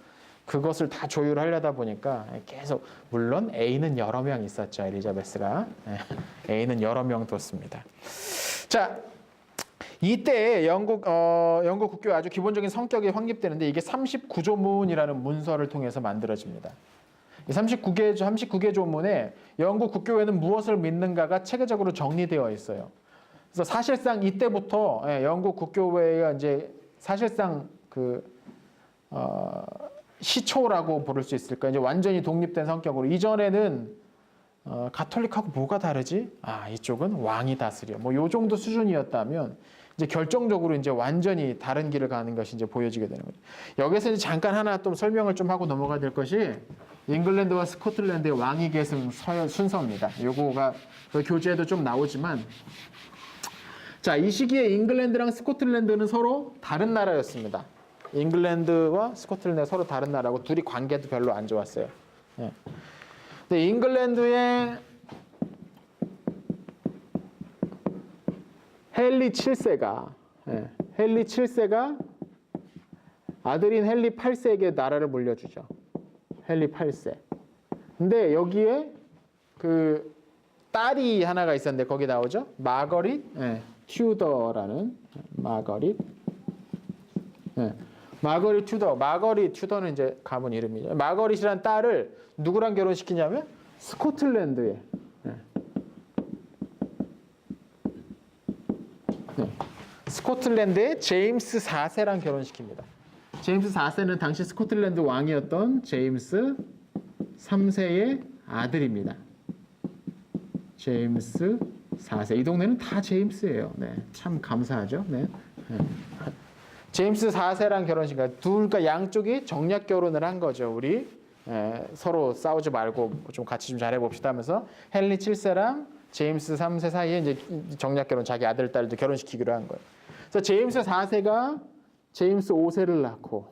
그것을 다 조율하려다 보니까 계속 물론 A는 여러 명 있었죠. 엘리자베스가. A는 여러 명 뒀습니다. 자, 이때 영국 국교의 아주 기본적인 성격이 확립되는데 이게 39조문이라는 문서를 통해서 만들어집니다. 이 39개 조문에 영국 국교회는 무엇을 믿는가가 체계적으로 정리되어 있어요. 그래서 사실상 이때부터 영국 국교회가 이제 사실상 시초라고 부를 수 있을까? 이제 완전히 독립된 성격으로. 이전에는 가톨릭하고 뭐가 다르지? 이쪽은 왕이 다스려. 뭐 요 정도 수준이었다면 이제 결정적으로 이제 완전히 다른 길을 가는 것이 이제 보여지게 되는 거죠. 여기서 이제 잠깐 하나 또 설명을 좀 하고 넘어가야 될 것이 잉글랜드와 스코틀랜드의 왕위 계승 순서입니다. 요거가 교재에도 좀 나오지만 자, 이 시기에 잉글랜드랑 스코틀랜드는 서로 다른 나라였습니다. 잉글랜드와 스코틀랜드가 서로 다른 나라고 둘이 관계도 별로 안 좋았어요. 예. 근데 잉글랜드의 헨리 7세가 헨리 7세가 아들인 헨리 8세에게 나라를 물려주죠. 헨리 8세. 근데 여기에 그 딸이 하나가 있었는데 거기 나오죠. 마거릿 튜더라는 마거릿. 마거릿 튜더. 마거릿 튜더는 이제 가문 이름이죠. 마거릿이라는 딸을 누구랑 결혼시키냐면 스코틀랜드에 스코틀랜드의 제임스 4세랑 결혼시킵니다. 제임스 4세는 당시 스코틀랜드 왕이었던 제임스 3세의 아들입니다. 제임스 4세. 이 동네는 다 제임스예요. 네, 참 감사하죠. 네. 제임스 4세랑 결혼식이니까 둘과 양쪽이 정략 결혼을 한 거죠. 우리 서로 싸우지 말고 좀 같이 좀 잘해봅시다 하면서 헨리 7세랑 제임스 3세 사이에 이제 정략 결혼 자기 아들 딸도 결혼시키기로 한 거예요. 그래서 제임스 4세가 제임스 5세를 낳고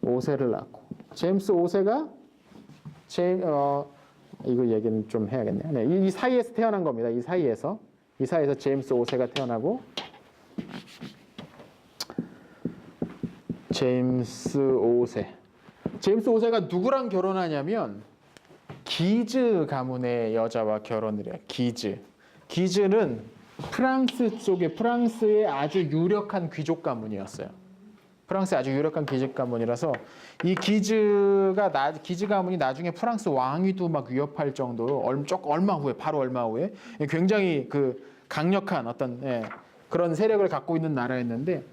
5세를 낳고 제임스 5세가 이거 얘기는 좀 해야겠네요. 네, 이 사이에서 태어난 겁니다. 이 사이에서 제임스 5세가 태어나고 제임스 5세가 누구랑 결혼하냐면 기즈 가문의 여자와 결혼을 해요. 기즈는 프랑스 쪽에 프랑스의 아주 유력한 귀족 가문이었어요. 프랑스의 아주 유력한 귀족 가문이라서 이 기즈 가문이 나중에 프랑스 왕위도 막 위협할 정도로 바로 얼마 후에 굉장히 그 강력한 어떤 그런 세력을 갖고 있는 나라였는데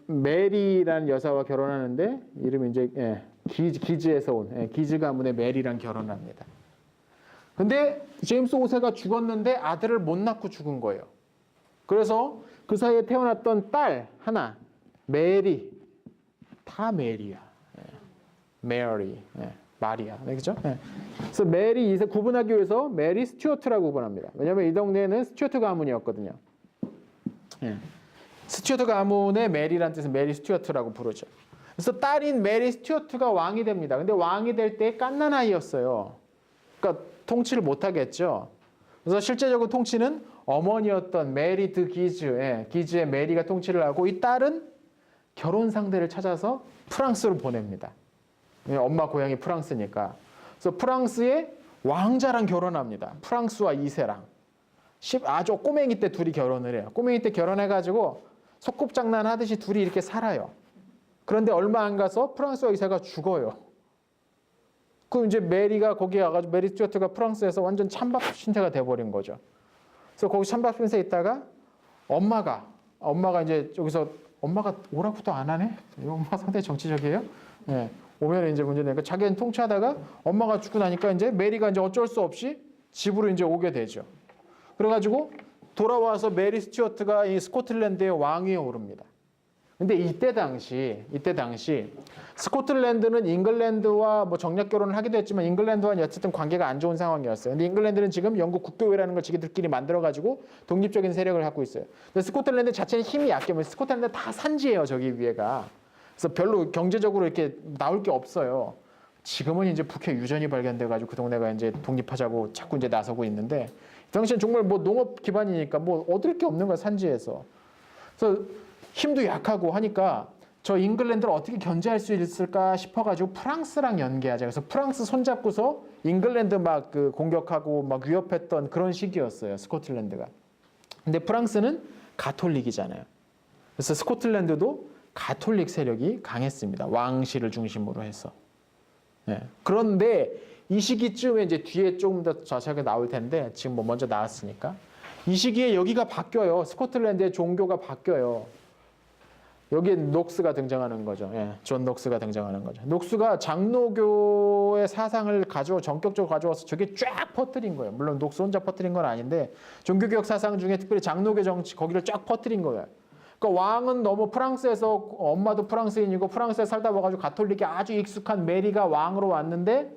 메리라는 여사와 결혼하는데 이름이 이제 기즈에서 온 기즈 가문의 메리랑 결혼합니다. 근데 제임스 5세가 죽었는데 아들을 못 낳고 죽은 거예요. 그래서 그 사이에 태어났던 딸 하나 메리 다 메리야. 메리 마리아. 그렇죠? 그래서 메리 이세 구분하기 위해서 메리 스튜어트라고 구분합니다. 왜냐하면 이 동네는 스튜어트 가문이었거든요. 스튜어트 가문의 메리라는 뜻은 메리 스튜어트라고 부르죠. 그래서 딸인 메리 스튜어트가 왕이 됩니다. 근데 왕이 될 때 갓난아이였어요. 그러니까 통치를 못하겠죠. 그래서 실제적으로 통치는 어머니였던 메리 드 기즈의 메리가 통치를 하고 이 딸은 결혼 상대를 찾아서 프랑스로 보냅니다. 엄마 고향이 프랑스니까. 그래서 프랑스의 왕자랑 결혼합니다. 프랑스와 2세랑. 아주 꼬맹이 때 둘이 결혼을 해요. 꼬맹이 때 결혼해가지고 소꿉장난 하듯이 둘이 이렇게 살아요. 그런데 얼마 안 가서 프랑스와 2세가 죽어요. 그럼 이제 메리가 거기 가가지고 메리 스튜어트가 프랑스에서 완전 찬밥 신세가 돼버린 거죠. 그래서 거기 찬밥 신세에 있다가 엄마가 이제 여기서 엄마가 오라고도 안 하네? 엄마 상당히 정치적이에요? 오면 이제 문제니까 자기는 통치하다가 엄마가 죽고 나니까 이제 메리가 이제 어쩔 수 없이 집으로 이제 오게 되죠. 그래가지고 돌아와서 메리 스튜어트가 이 스코틀랜드의 왕위에 오릅니다. 근데 이때 당시 스코틀랜드는 잉글랜드와 뭐 정략 결혼을 하기도 했지만 잉글랜드와는 어쨌든 관계가 안 좋은 상황이었어요. 근데 잉글랜드는 지금 영국 국교회라는 걸 지들끼리 만들어가지고 독립적인 세력을 갖고 있어요. 근데 스코틀랜드 자체는 힘이 약해요. 스코틀랜드 다 산지예요, 저기 위에가. 그래서 별로 경제적으로 이렇게 나올 게 없어요. 지금은 이제 북해 유전이 발견돼가지고 그 동네가 이제 독립하자고 자꾸 이제 나서고 있는데 당시엔 정말 뭐 농업 기반이니까 뭐 얻을 게 없는 거야, 산지에서. 그래서 힘도 약하고 하니까 저 잉글랜드를 어떻게 견제할 수 있을까 싶어가지고 프랑스랑 연계하자. 그래서 프랑스 손잡고서 잉글랜드 막 그 공격하고 막 위협했던 그런 시기였어요, 스코틀랜드가. 근데 프랑스는 가톨릭이잖아요. 그래서 스코틀랜드도 가톨릭 세력이 강했습니다. 왕실을 중심으로 해서. 그런데 이 시기쯤에 이제 뒤에 조금 더 자세하게 나올 텐데 지금 뭐 먼저 나왔으니까 이 시기에 여기가 바뀌어요. 스코틀랜드의 종교가 바뀌어요. 여기에 녹스가 등장하는 거죠. 존 녹스가 등장하는 거죠. 녹스가 장로교의 사상을 전격적으로 가져와서 저게 쫙 퍼뜨린 거예요. 물론 녹스 혼자 퍼뜨린 건 아닌데 종교개혁 사상 중에 특별히 장로교 정치 거기를 쫙 퍼뜨린 거예요. 그러니까 왕은 너무 프랑스에서 엄마도 프랑스인이고 프랑스에 살다 와가지고 가톨릭에 아주 익숙한 메리가 왕으로 왔는데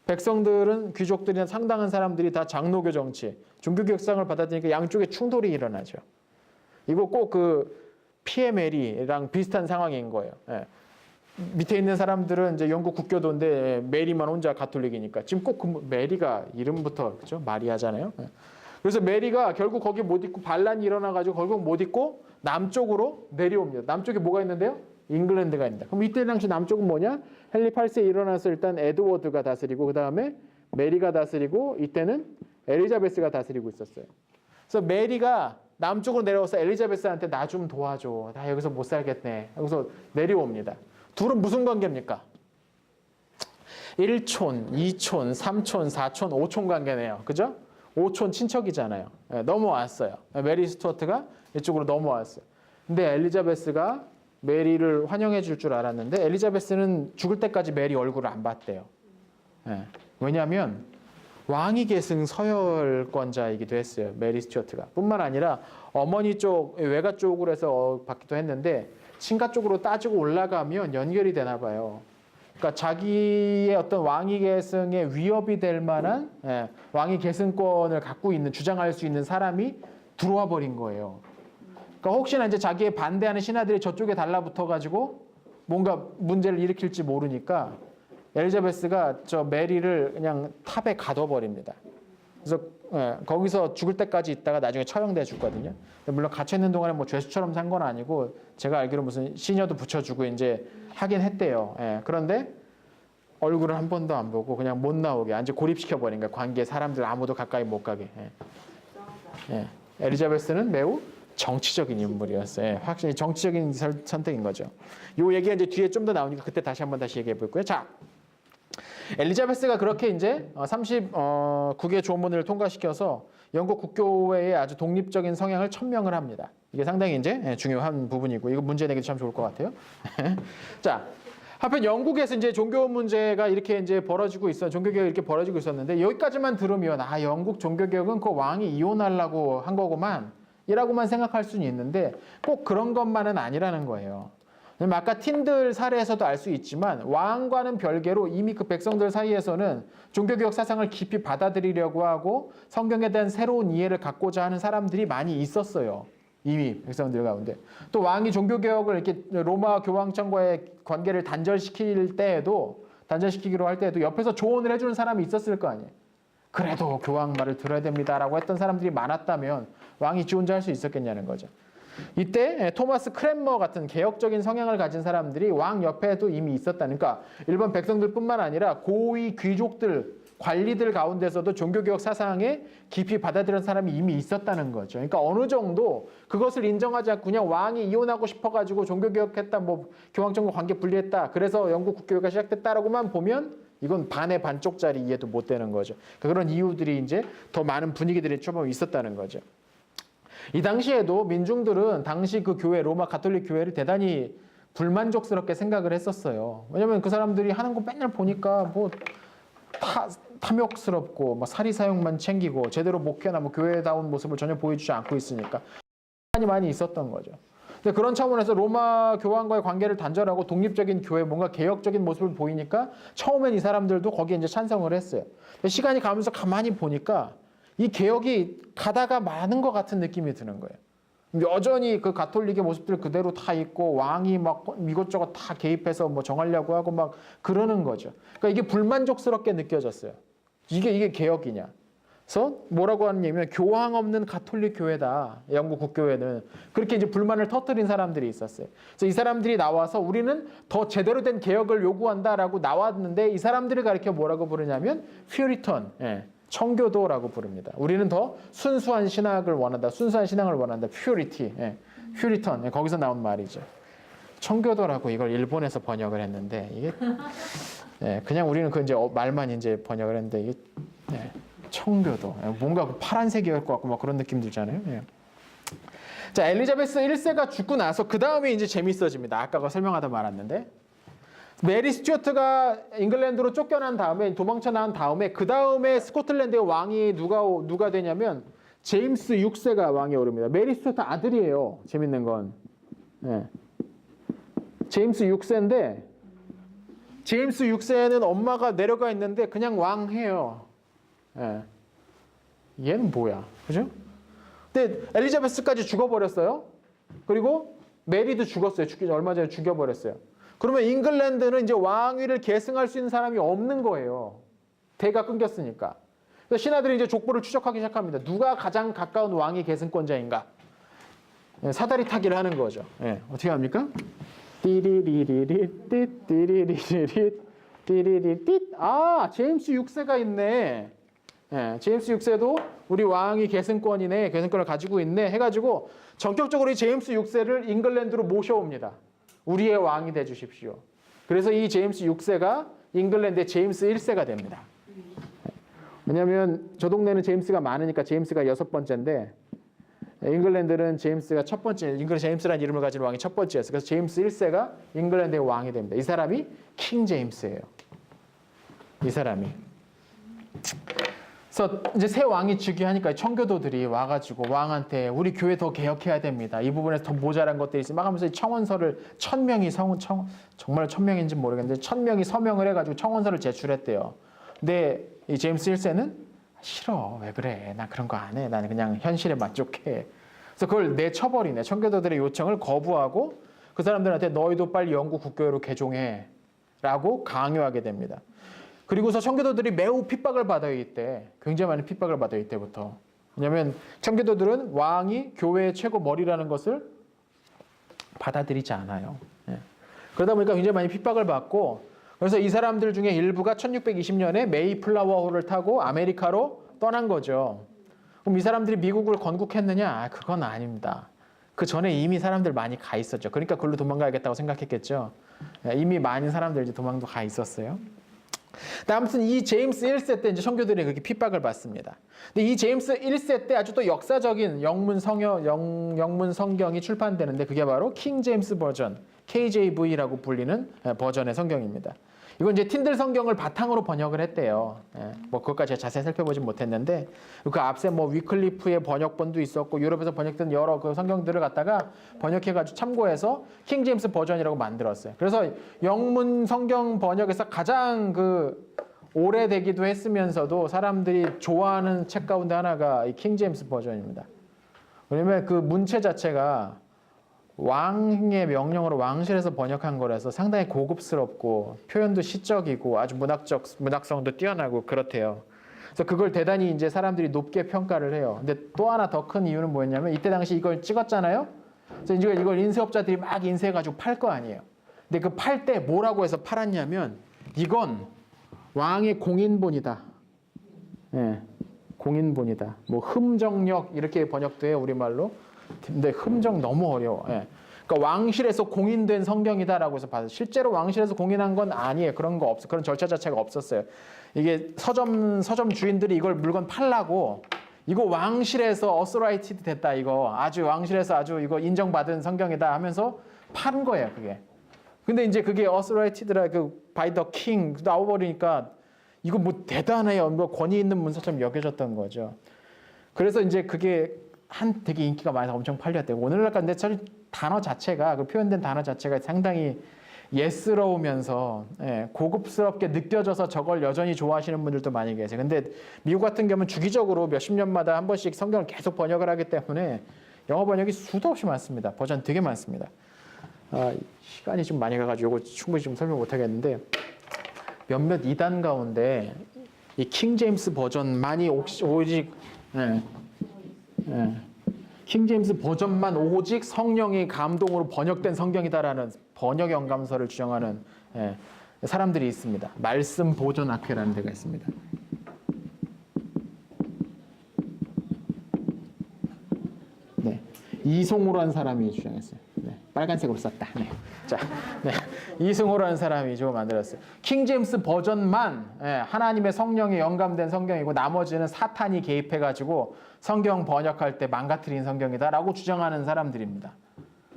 백성들은 귀족들이나 상당한 사람들이 다 장로교 정치, 종교개혁상을 받아들이니까 양쪽에 충돌이 일어나죠. 이거 꼭 피에 메리랑 비슷한 상황인 거예요. 예. 밑에 있는 사람들은 이제 영국 국교도인데 메리만 혼자 가톨릭이니까 지금 꼭 그 메리가 이름부터 그죠? 마리아잖아요. 예. 그래서 메리가 결국 거기 못 있고 반란이 일어나가지고 결국 못 있고 남쪽으로 내려옵니다. 남쪽에 뭐가 있는데요? 잉글랜드가 있습니다. 그럼 이때 당시 남쪽은 뭐냐? 헨리 8세 일어나서 일단 에드워드가 다스리고 그 다음에 메리가 다스리고 이때는 엘리자베스가 다스리고 있었어요. 그래서 메리가 남쪽으로 내려와서 엘리자베스한테 나 좀 도와줘. 나 여기서 못 살겠네. 여기서 내려옵니다. 둘은 무슨 관계입니까? 1촌, 2촌, 3촌, 4촌, 5촌 관계네요. 그죠? 5촌 친척이잖아요. 넘어왔어요. 메리 스튜어트가 이쪽으로 넘어왔어요. 근데 엘리자베스가 메리를 환영해 줄 줄 알았는데 엘리자베스는 죽을 때까지 메리 얼굴을 안 봤대요. 왜냐하면 왕위 계승 서열권자이기도 했어요. 메리 스튜어트가. 뿐만 아니라 어머니 쪽, 외가 쪽으로 해서 받기도 했는데 친가 쪽으로 따지고 올라가면 연결이 되나 봐요. 그러니까 자기의 어떤 왕위 계승에 위협이 될 만한 왕위 계승권을 갖고 있는, 주장할 수 있는 사람이 들어와 버린 거예요. 그러니까 혹시나 이제 자기의 반대하는 신하들이 저쪽에 달라붙어가지고 뭔가 문제를 일으킬지 모르니까 엘리자베스가 저 메리를 그냥 탑에 가둬버립니다. 그래서 거기서 죽을 때까지 있다가 나중에 처형돼 죽거든요. 물론 갇혀 있는 동안에 뭐 죄수처럼 산 건 아니고 제가 알기로 무슨 시녀도 붙여주고 이제 하긴 했대요. 그런데 얼굴을 한 번도 안 보고 그냥 못 나오게 완전 고립시켜 버린 거예요. 관계 사람들 아무도 가까이 못 가게. 엘리자베스는 매우 정치적인 인물이었어요. 확실히 정치적인 선택인 거죠. 요 얘기가 이제 뒤에 좀 더 나오니까 그때 다시 얘기해 볼 거예요. 자, 엘리자베스가 그렇게 이제 39개 조문을 통과시켜서 영국 국교회의 아주 독립적인 성향을 천명을 합니다. 이게 상당히 이제 중요한 부분이고 이거 문제 내기도 참 좋을 것 같아요. 자, 한편 영국에서 이제 종교 문제가 이렇게 이제 벌어지고 있어, 종교개혁이 이렇게 벌어지고 있었는데 여기까지만 들으면 영국 종교개혁은 그 왕이 이혼하려고 한 거구만 이라고만 생각할 수는 있는데 꼭 그런 것만은 아니라는 거예요. 아까 틴들 사례에서도 알 수 있지만 왕과는 별개로 이미 그 백성들 사이에서는 종교개혁 사상을 깊이 받아들이려고 하고 성경에 대한 새로운 이해를 갖고자 하는 사람들이 많이 있었어요. 이미 백성들 가운데. 또 왕이 종교개혁을 이렇게 로마 교황청과의 관계를 단절시키기로 할 때에도 옆에서 조언을 해주는 사람이 있었을 거 아니에요. 그래도 교황 말을 들어야 됩니다라고 했던 사람들이 많았다면 왕이 지 혼자 할 수 있었겠냐는 거죠. 이때 토마스 크랜머 같은 개혁적인 성향을 가진 사람들이 왕 옆에도 이미 있었다는, 그러니까 일반 백성들뿐만 아니라 고위 귀족들, 관리들 가운데서도 종교개혁 사상에 깊이 받아들인 사람이 이미 있었다는 거죠. 그러니까 어느 정도 그것을 인정하지 않고 그냥 왕이 이혼하고 싶어가지고 종교개혁했다, 뭐 교황청과 관계 분리했다, 그래서 영국 국교회가 시작됐다라고만 보면 이건 반의 반쪽짜리 이해도 못 되는 거죠. 그러니까 그런 이유들이 이제 더 많은 분위기들이 좀 있었다는 거죠. 이 당시에도 민중들은 당시 그 교회, 로마 가톨릭 교회를 대단히 불만족스럽게 생각을 했었어요. 왜냐면 그 사람들이 하는 거 맨날 보니까 뭐 탐욕스럽고 막 사리사욕만 챙기고 제대로 목회나 뭐 교회다운 모습을 전혀 보여주지 않고 있으니까 많이 있었던 거죠. 근데 그런 차원에서 로마 교황과의 관계를 단절하고 독립적인 교회, 뭔가 개혁적인 모습을 보이니까 처음엔 이 사람들도 거기에 이제 찬성을 했어요. 근데 시간이 가면서 가만히 보니까 이 개혁이 가다가 많은 것 같은 느낌이 드는 거예요. 여전히 그 가톨릭의 모습들 그대로 다 있고 왕이 막 이것저것 다 개입해서 뭐 정하려고 하고 막 그러는 거죠. 그러니까 이게 불만족스럽게 느껴졌어요. 이게 개혁이냐? 그래서 뭐라고 하는 얘기면 교황 없는 가톨릭 교회다. 영국 국교회는 그렇게 이제 불만을 터뜨린 사람들이 있었어요. 그래서 이 사람들이 나와서 우리는 더 제대로 된 개혁을 요구한다라고 나왔는데 이 사람들을 가리켜 뭐라고 부르냐면 퓨리턴. 청교도라고 부릅니다. 우리는 더 순수한 신학을 원한다. 순수한 신앙을 원한다. 퓨리티, 퓨리턴. 거기서 나온 말이죠. 청교도라고 이걸 일본에서 번역을 했는데 이게 그냥 우리는 그 이제 말만 이제 번역을 했는데 이게 청교도. 뭔가 파란색이었을 것 같고 막 그런 느낌 들잖아요. 자, 엘리자베스 1세가 죽고 나서 그 다음에 이제 재밌어집니다. 아까 설명하다 말았는데. 메리 스튜어트가 잉글랜드로 쫓겨난 다음에 도망쳐 나온 다음에 그 다음에 스코틀랜드의 왕이 누가 되냐면 제임스 6세가 왕에 오릅니다. 메리 스튜어트 아들이에요. 재밌는 건 제임스 6세인데 제임스 6세는 엄마가 내려가 있는데 그냥 왕해요. 얘는 뭐야, 그죠? 근데 엘리자베스까지 죽어버렸어요. 그리고 메리도 죽었어요. 얼마 전에 죽여버렸어요. 그러면 잉글랜드는 이제 왕위를 계승할 수 있는 사람이 없는 거예요. 대가 끊겼으니까. 그래서 신하들이 이제 족보를 추적하기 시작합니다. 누가 가장 가까운 왕위 계승권자인가? 사다리 타기를 하는 거죠. 어떻게 합니까? 띠리리리리 띠리리리리 띠리리 띠. 아, 제임스 6세가 있네. 제임스 6세도 우리 왕위 계승권이네, 계승권을 가지고 있네 해가지고 전격적으로 이 제임스 6세를 잉글랜드로 모셔옵니다. 우리의 왕이 돼 주십시오. 그래서 이 제임스 6세가 잉글랜드의 제임스 1세가 됩니다. 왜냐하면 저 동네는 제임스가 많으니까 제임스가 6번째인데 잉글랜드는 제임스가 첫 번째, 잉글랜드 제임스라는 이름을 가진 왕이 첫 번째였어요. 그래서 제임스 1세가 잉글랜드의 왕이 됩니다. 이 사람이 킹 제임스예요. 이 사람이. 그래서 이제 새 왕이 즉위하니까 청교도들이 와가지고 왕한테 우리 교회 더 개혁해야 됩니다. 이 부분에서 더 모자란 것들이 있으면 막 하면서 청원서를 1000명이 정말 1000명인지 모르겠는데 1000명이 서명을 해가지고 청원서를 제출했대요. 근데 이 제임스 1세는 싫어. 왜 그래? 나 그런 거 안 해. 나는 그냥 현실에 만족해. 그래서 그걸 내쳐버리네. 청교도들의 요청을 거부하고 그 사람들한테 너희도 빨리 영국 국교회로 개종해 라고 강요하게 됩니다. 그리고서 청교도들이 매우 핍박을 받아요. 이때. 굉장히 많은 핍박을 받아요. 이때부터. 왜냐하면 청교도들은 왕이 교회의 최고 머리라는 것을 받아들이지 않아요. 그러다 보니까 굉장히 많이 핍박을 받고 그래서 이 사람들 중에 일부가 1620년에 메이플라워호를 타고 아메리카로 떠난 거죠. 그럼 이 사람들이 미국을 건국했느냐? 그건 아닙니다. 그 전에 이미 사람들 많이 가 있었죠. 그러니까 그걸로 도망가야겠다고 생각했겠죠. 이미 많은 사람들 이제 도망도 가 있었어요. 아무튼 이 제임스 1세 때 이제 청교도들이 그렇게 핍박을 받습니다. 근데 이 제임스 1세 때 아주 또 역사적인 영문 성경이 출판되는데 그게 바로 킹 제임스 버전, KJV라고 불리는 버전의 성경입니다. 이건 이제 틴들 성경을 바탕으로 번역을 했대요. 뭐 그것까지 제가 자세히 살펴보진 못했는데 그 앞에 뭐 위클리프의 번역본도 있었고 유럽에서 번역된 여러 그 성경들을 갖다가 번역해가지고 참고해서 킹 제임스 버전이라고 만들었어요. 그래서 영문 성경 번역에서 가장 그 오래되기도 했으면서도 사람들이 좋아하는 책 가운데 하나가 이 킹 제임스 버전입니다. 왜냐면 그 문체 자체가 왕의 명령으로 왕실에서 번역한 거라서 상당히 고급스럽고 표현도 시적이고 아주 문학성도 뛰어나고 그렇대요. 그래서 그걸 대단히 이제 사람들이 높게 평가를 해요. 근데 또 하나 더 큰 이유는 뭐였냐면 이때 당시 이걸 찍었잖아요. 그래서 이걸 인쇄업자들이 막 인쇄해가지고 팔 거 아니에요. 근데 그 팔 때 뭐라고 해서 팔았냐면 이건 왕의 공인본이다. 공인본이다. 뭐 흠정력 이렇게 번역도 해요, 우리말로. 근데 흠정 너무 어려워. 그러니까 왕실에서 공인된 성경이다라고 해서 봐서 실제로 왕실에서 공인한 건 아니에요. 그런 거 없어. 그런 절차 자체가 없었어요. 이게 서점 주인들이 이걸 물건 팔라고 이거 왕실에서 어스라이티드 됐다 이거 아주 왕실에서 아주 이거 인정받은 성경이다 하면서 판 거예요, 그게. 근데 이제 그게 어스라이티드라 그 바이 더 킹 나와버리니까 이거 뭐 대단해요. 뭐 권위 있는 문서처럼 여겨졌던 거죠. 그래서 이제 그게 되게 인기가 많아서 엄청 팔렸대요. 오늘날 근데 단어 자체가 그 표현된 단어 자체가 상당히 예스러우면서 고급스럽게 느껴져서 저걸 여전히 좋아하시는 분들도 많이 계세요. 근데 미국 같은 경우는 주기적으로 몇십 년마다 한 번씩 성경을 계속 번역을 하기 때문에 영어 번역이 수도 없이 많습니다. 버전 되게 많습니다. 시간이 좀 많이 가가지고 이거 충분히 좀 설명 못 하겠는데 몇몇 이단 가운데 이 킹 제임스 버전만이 오직 킹 제임스 버전만 오직 성령의 감동으로 번역된 성경이다라는 번역 영감서를 주장하는 사람들이 있습니다. 말씀 보존 학회라는 데가 있습니다. 네, 이송호라는 사람이 주장했어요. 빨간색으로 썼다. 자, 이승호라는 사람이 저거 만들었어요. 킹 제임스 버전만 하나님의 성령에 영감된 성경이고 나머지는 사탄이 개입해가지고 성경 번역할 때 망가뜨린 성경이다라고 주장하는 사람들입니다.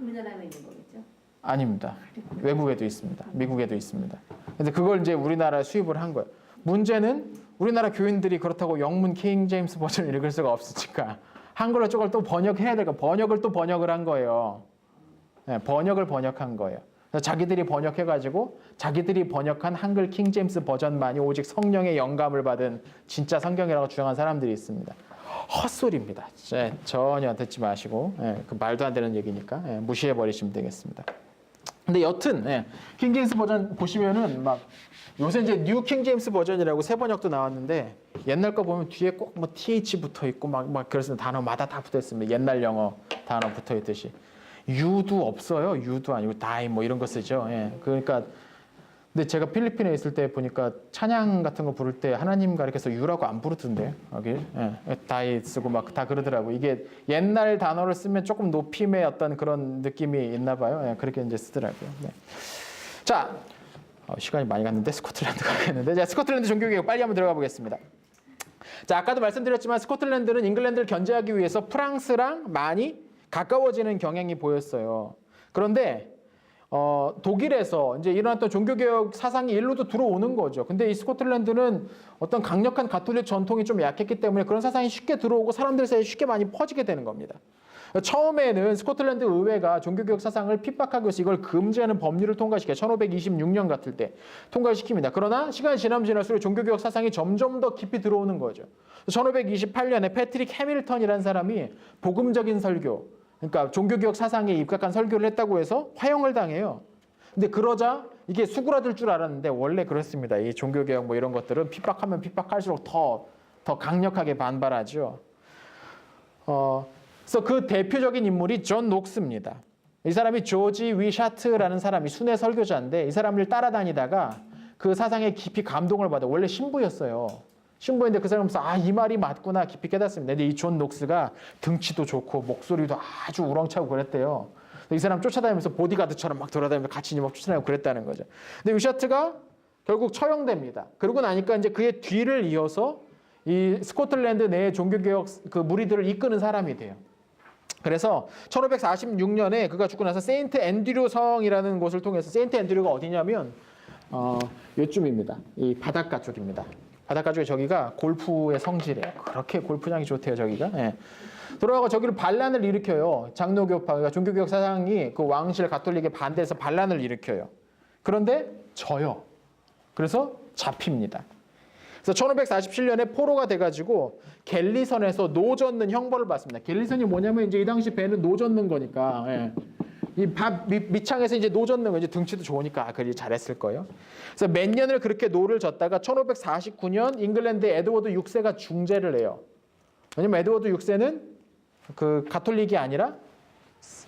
우리나라에 있는 거겠죠? 아닙니다. 외국에도 있습니다. 미국에도 있습니다. 근데 그걸 이제 우리나라에 수입을 한 거예요. 문제는 우리나라 교인들이 그렇다고 영문 킹 제임스 버전을 읽을 수가 없으니까 한글로 저걸 또 번역해야 될까? 번역을 또 번역을 한 거예요. 번역을 번역한 거예요. 그래서 자기들이 번역해가지고 자기들이 번역한 한글 킹 제임스 버전만이 오직 성령의 영감을 받은 진짜 성경이라고 주장한 사람들이 있습니다. 헛소리입니다. 전혀 듣지 마시고 그 말도 안 되는 얘기니까 무시해 버리시면 되겠습니다. 근데 여튼 킹제임스 버전 보시면은 막 요새 이제 뉴 킹제임스 버전이라고 세 번역도 나왔는데 옛날 거 보면 뒤에 꼭 뭐 th 붙어 있고 막 그래서 단어마다 다 붙어 있습니다. 옛날 영어 단어 붙어 있듯이 you도 없어요. you도 아니고 die 뭐 이런 거 쓰죠. 그러니까 근데 제가 필리핀에 있을 때 보니까 찬양 같은 거 부를 때 하나님 가르쳐서 you라고 안 부르던데 여기 die 쓰고 막 다 그러더라고. 이게 옛날 단어를 쓰면 조금 높임의 어떤 그런 느낌이 있나 봐요. 그렇게 이제 쓰더라고요. 자. 시간이 많이 갔는데 스코틀랜드 가겠는데 자, 스코틀랜드 종교개혁 빨리 한번 들어가 보겠습니다. 자, 아까도 말씀드렸지만 스코틀랜드는 잉글랜드를 견제하기 위해서 프랑스랑 많이 가까워지는 경향이 보였어요. 그런데 독일에서 이제 일어났던 종교개혁 사상이 일로도 들어오는 거죠. 근데 이 스코틀랜드는 어떤 강력한 가톨릭 전통이 좀 약했기 때문에 그런 사상이 쉽게 들어오고 사람들 사이에 쉽게 많이 퍼지게 되는 겁니다. 처음에는 스코틀랜드 의회가 종교개혁 사상을 핍박하기 위해서 이걸 금지하는 법률을 통과시켜요. 1526년 같을 때 통과시킵니다. 그러나 시간이 지나면 지날수록 종교개혁 사상이 점점 더 깊이 들어오는 거죠. 1528년에 패트릭 해밀턴이라는 사람이 복음적인 설교, 그러니까 종교개혁 사상에 입각한 설교를 했다고 해서 화형을 당해요. 근데 그러자 이게 수그라들 줄 알았는데 원래 그렇습니다. 이 종교개혁 뭐 이런 것들은 핍박하면 핍박할수록 더 강력하게 반발하죠. 그래서 그 대표적인 인물이 존 녹스입니다. 이 사람이 조지 위샤트라는 사람이 순회 설교자인데 이 사람을 따라다니다가 그 사상에 깊이 감동을 받아. 원래 신부였어요. 신부인데 그 사람은 이 말이 맞구나 깊이 깨닫습니다. 근데 이 존 녹스가 등치도 좋고 목소리도 아주 우렁차고 그랬대요. 이 사람 쫓아다니면서 보디가드처럼 막 돌아다니면서 같이 막 쫓아다니고 그랬다는 거죠. 근데 위샤트가 결국 처형됩니다. 그러고 나니까 이제 그의 뒤를 이어서 이 스코틀랜드 내 종교개혁 그 무리들을 이끄는 사람이 돼요. 그래서 1546년에 그가 죽고 나서 세인트 앤드류 성이라는 곳을 통해서 세인트 앤드류가 어디냐면 요쯤입니다. 이 바닷가 쪽입니다. 바닷가 쪽에 저기가 골프의 성지래요. 그렇게 골프장이 좋대요, 저기가. 들어가고 저기를 반란을 일으켜요. 장로교파, 그러니까 종교개혁 사상이 그 왕실 가톨릭에 반대해서 반란을 일으켜요. 그런데 져요. 그래서 잡힙니다. 그래서 1547년에 포로가 돼가지고 갤리선에서 노 젓는 형벌을 받습니다. 갤리선이 뭐냐면 이제 이 당시 배는 노 젓는 거니까 이 밥 밑창에서 이제 노 젓는 거 이제 등치도 좋으니까 그리 잘했을 거예요. 그래서 몇 년을 그렇게 노를 젓다가 1549년 잉글랜드 에드워드 6세가 중재를 해요. 왜냐면 에드워드 6세는 그 가톨릭이 아니라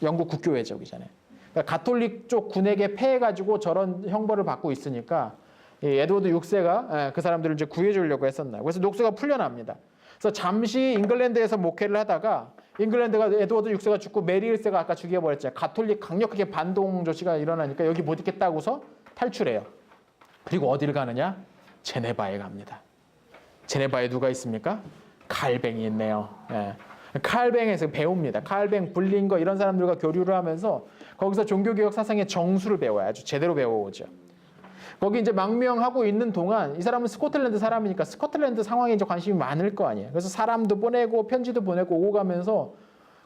영국 국교회적이잖아요. 그러니까 가톨릭 쪽 군에게 패해가지고 저런 형벌을 받고 있으니까 이 에드워드 6세가 그 사람들을 이제 구해주려고 했었나요. 그래서 녹스가 풀려납니다. 그래서 잠시 잉글랜드에서 목회를 하다가 잉글랜드가 에드워드 6세가 죽고 메리 1세가 아까 죽여버렸잖아요. 가톨릭 강력하게 반동 조치가 일어나니까 여기 못 있겠다고서 탈출해요. 그리고 어디를 가느냐? 제네바에 갑니다. 제네바에 누가 있습니까? 칼뱅이 있네요. 칼뱅에서 배웁니다. 칼뱅, 블링거 이런 사람들과 교류를 하면서 거기서 종교개혁 사상의 정수를 배워요. 아주 제대로 배워오죠. 거기 이제 망명하고 있는 동안 이 사람은 스코틀랜드 사람이니까 스코틀랜드 상황에 이제 관심이 많을 거 아니에요. 그래서 사람도 보내고 편지도 보내고 오고 가면서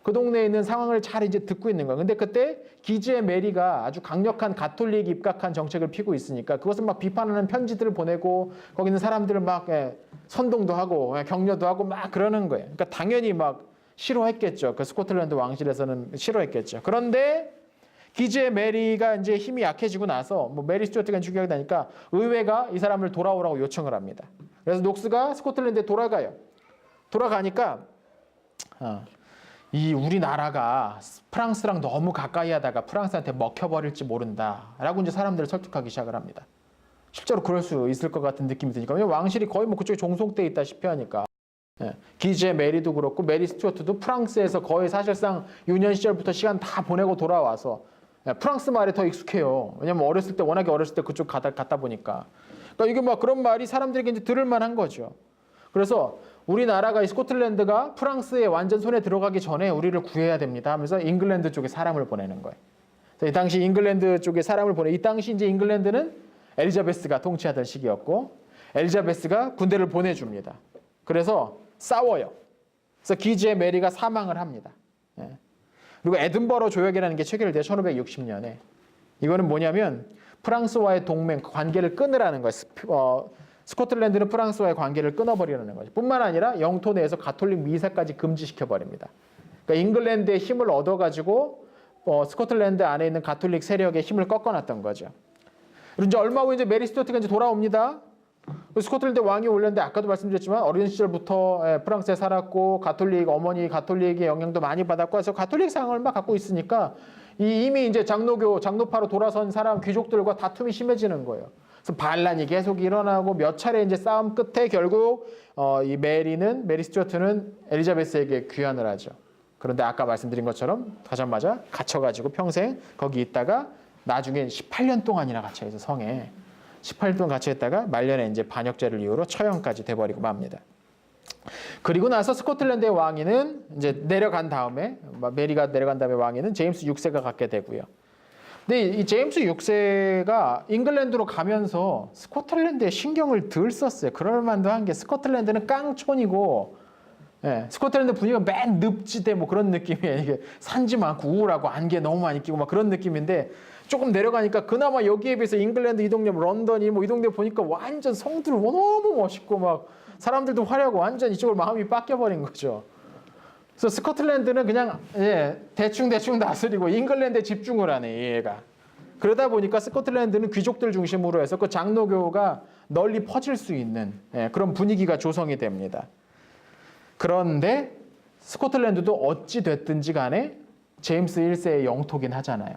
그 동네에 있는 상황을 잘 이제 듣고 있는 거예요. 근데 그때 기지의 메리가 아주 강력한 가톨릭 입각한 정책을 피고 있으니까 그것을 막 비판하는 편지들을 보내고 거기 있는 사람들을 막 선동도 하고 격려도 하고 막 그러는 거예요. 그러니까 당연히 막 싫어했겠죠. 그 스코틀랜드 왕실에서는 싫어했겠죠. 그런데 기지의 메리가 이제 힘이 약해지고 나서 뭐 메리 스튜어트가 죽여야 되니까 의회가 이 사람을 돌아오라고 요청을 합니다. 그래서 녹스가 스코틀랜드에 돌아가요. 돌아가니까 이 우리나라가 프랑스랑 너무 가까이 하다가 프랑스한테 먹혀버릴지 모른다라고 이제 사람들을 설득하기 시작을 합니다. 실제로 그럴 수 있을 것 같은 느낌이 드니까 왜냐면 왕실이 거의 뭐 그쪽에 종속돼 있다시피 하니까 기지의 메리도 그렇고 메리 스튜어트도 프랑스에서 거의 사실상 유년 시절부터 시간 다 보내고 돌아와서 프랑스 말에 더 익숙해요. 왜냐면 워낙에 어렸을 때 그쪽 갔다 보니까. 그러니까 이게 막 그런 말이 사람들에게 이제 들을 만한 거죠. 그래서 우리나라가 이 스코틀랜드가 프랑스의 완전 손에 들어가기 전에 우리를 구해야 됩니다 하면서 잉글랜드 쪽에 사람을 보내는 거예요. 이 당시 잉글랜드 쪽에 사람을 이 당시 이제 잉글랜드는 엘리자베스가 통치하던 시기였고 엘리자베스가 군대를 보내줍니다. 그래서 싸워요. 그래서 기지의 메리가 사망을 합니다. 그리고 에든버러 조약이라는 게 체결돼요. 1560년에. 이거는 뭐냐면 프랑스와의 동맹, 관계를 끊으라는 거예요. 스코틀랜드는 프랑스와의 관계를 끊어버리려는 거죠. 뿐만 아니라 영토 내에서 가톨릭 미사까지 금지시켜버립니다. 그러니까 잉글랜드의 힘을 얻어가지고 스코틀랜드 안에 있는 가톨릭 세력의 힘을 꺾어놨던 거죠. 그리고 이제 얼마 후 이제 메리 스튜어트가 이제 돌아옵니다. 스코틀랜드 왕이 올렸는데 아까도 말씀드렸지만 어린 시절부터 프랑스에 살았고 가톨릭 어머니 가톨릭의 영향도 많이 받았고 해서 가톨릭 상을 막 갖고 있으니까 이미 이제 장로파로 돌아선 사람 귀족들과 다툼이 심해지는 거예요. 그래서 반란이 계속 일어나고 몇 차례 이제 싸움 끝에 결국 이 메리 스튜어트는 엘리자베스에게 귀환을 하죠. 그런데 아까 말씀드린 것처럼 가자마자 갇혀가지고 평생 거기 있다가 나중에 18년 동안이나 갇혀있어 성에 18년 동안 갇혀있다가 말년에 이제 반역죄를 이유로 처형까지 돼버리고 맙니다. 그리고 나서 스코틀랜드의 왕위는 이제 내려간 다음에 메리가 내려간 다음에 왕위는 제임스 6세가 갖게 되고요. 근데 이 제임스 6세가 잉글랜드로 가면서 스코틀랜드에 신경을 덜 썼어요. 그럴 만도 한 게 스코틀랜드는 깡촌이고 스코틀랜드 분위기가 맨 늪지대 뭐 그런 느낌이에요. 이게 산지 많고 우울하고 안개 너무 많이 끼고 막 그런 느낌인데 조금 내려가니까 그나마 여기에 비해서 잉글랜드 이 동네 런던이 뭐 이 동네 보니까 완전 성들 너무 멋있고 막 사람들도 화려하고 완전 이쪽으로 마음이 뺏겨버린 거죠. 그래서 스코틀랜드는 그냥 대충 다스리고 잉글랜드에 집중을 하네 얘가. 그러다 보니까 스코틀랜드는 귀족들 중심으로 해서 그 장로교가 널리 퍼질 수 있는 그런 분위기가 조성이 됩니다. 그런데 스코틀랜드도 어찌 됐든지 간에 제임스 1세의 영토긴 하잖아요.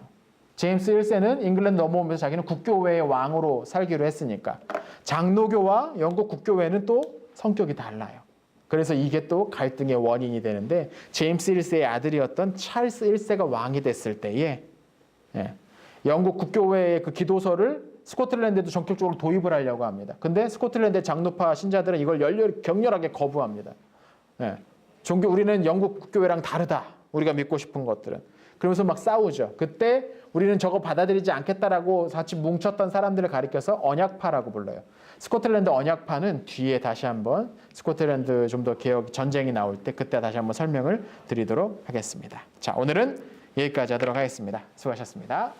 제임스 1세는 잉글랜드 넘어오면서 자기는 국교회의 왕으로 살기로 했으니까 장로교와 영국 국교회는 또 성격이 달라요. 그래서 이게 또 갈등의 원인이 되는데 제임스 1세의 아들이었던 찰스 1세가 왕이 됐을 때에 영국 국교회의 그 기도서를 스코틀랜드에도 전격적으로 도입을 하려고 합니다. 근데 스코틀랜드의 장로파 신자들은 이걸 격렬하게 거부합니다. 우리는 영국 국교회랑 다르다. 우리가 믿고 싶은 것들은. 그러면서 막 싸우죠. 그때 우리는 저거 받아들이지 않겠다라고 같이 뭉쳤던 사람들을 가리켜서 언약파라고 불러요. 스코틀랜드 언약파는 뒤에 다시 한번 스코틀랜드 좀 더 개혁 전쟁이 나올 때 그때 다시 한번 설명을 드리도록 하겠습니다. 자, 오늘은 여기까지 하도록 하겠습니다. 수고하셨습니다.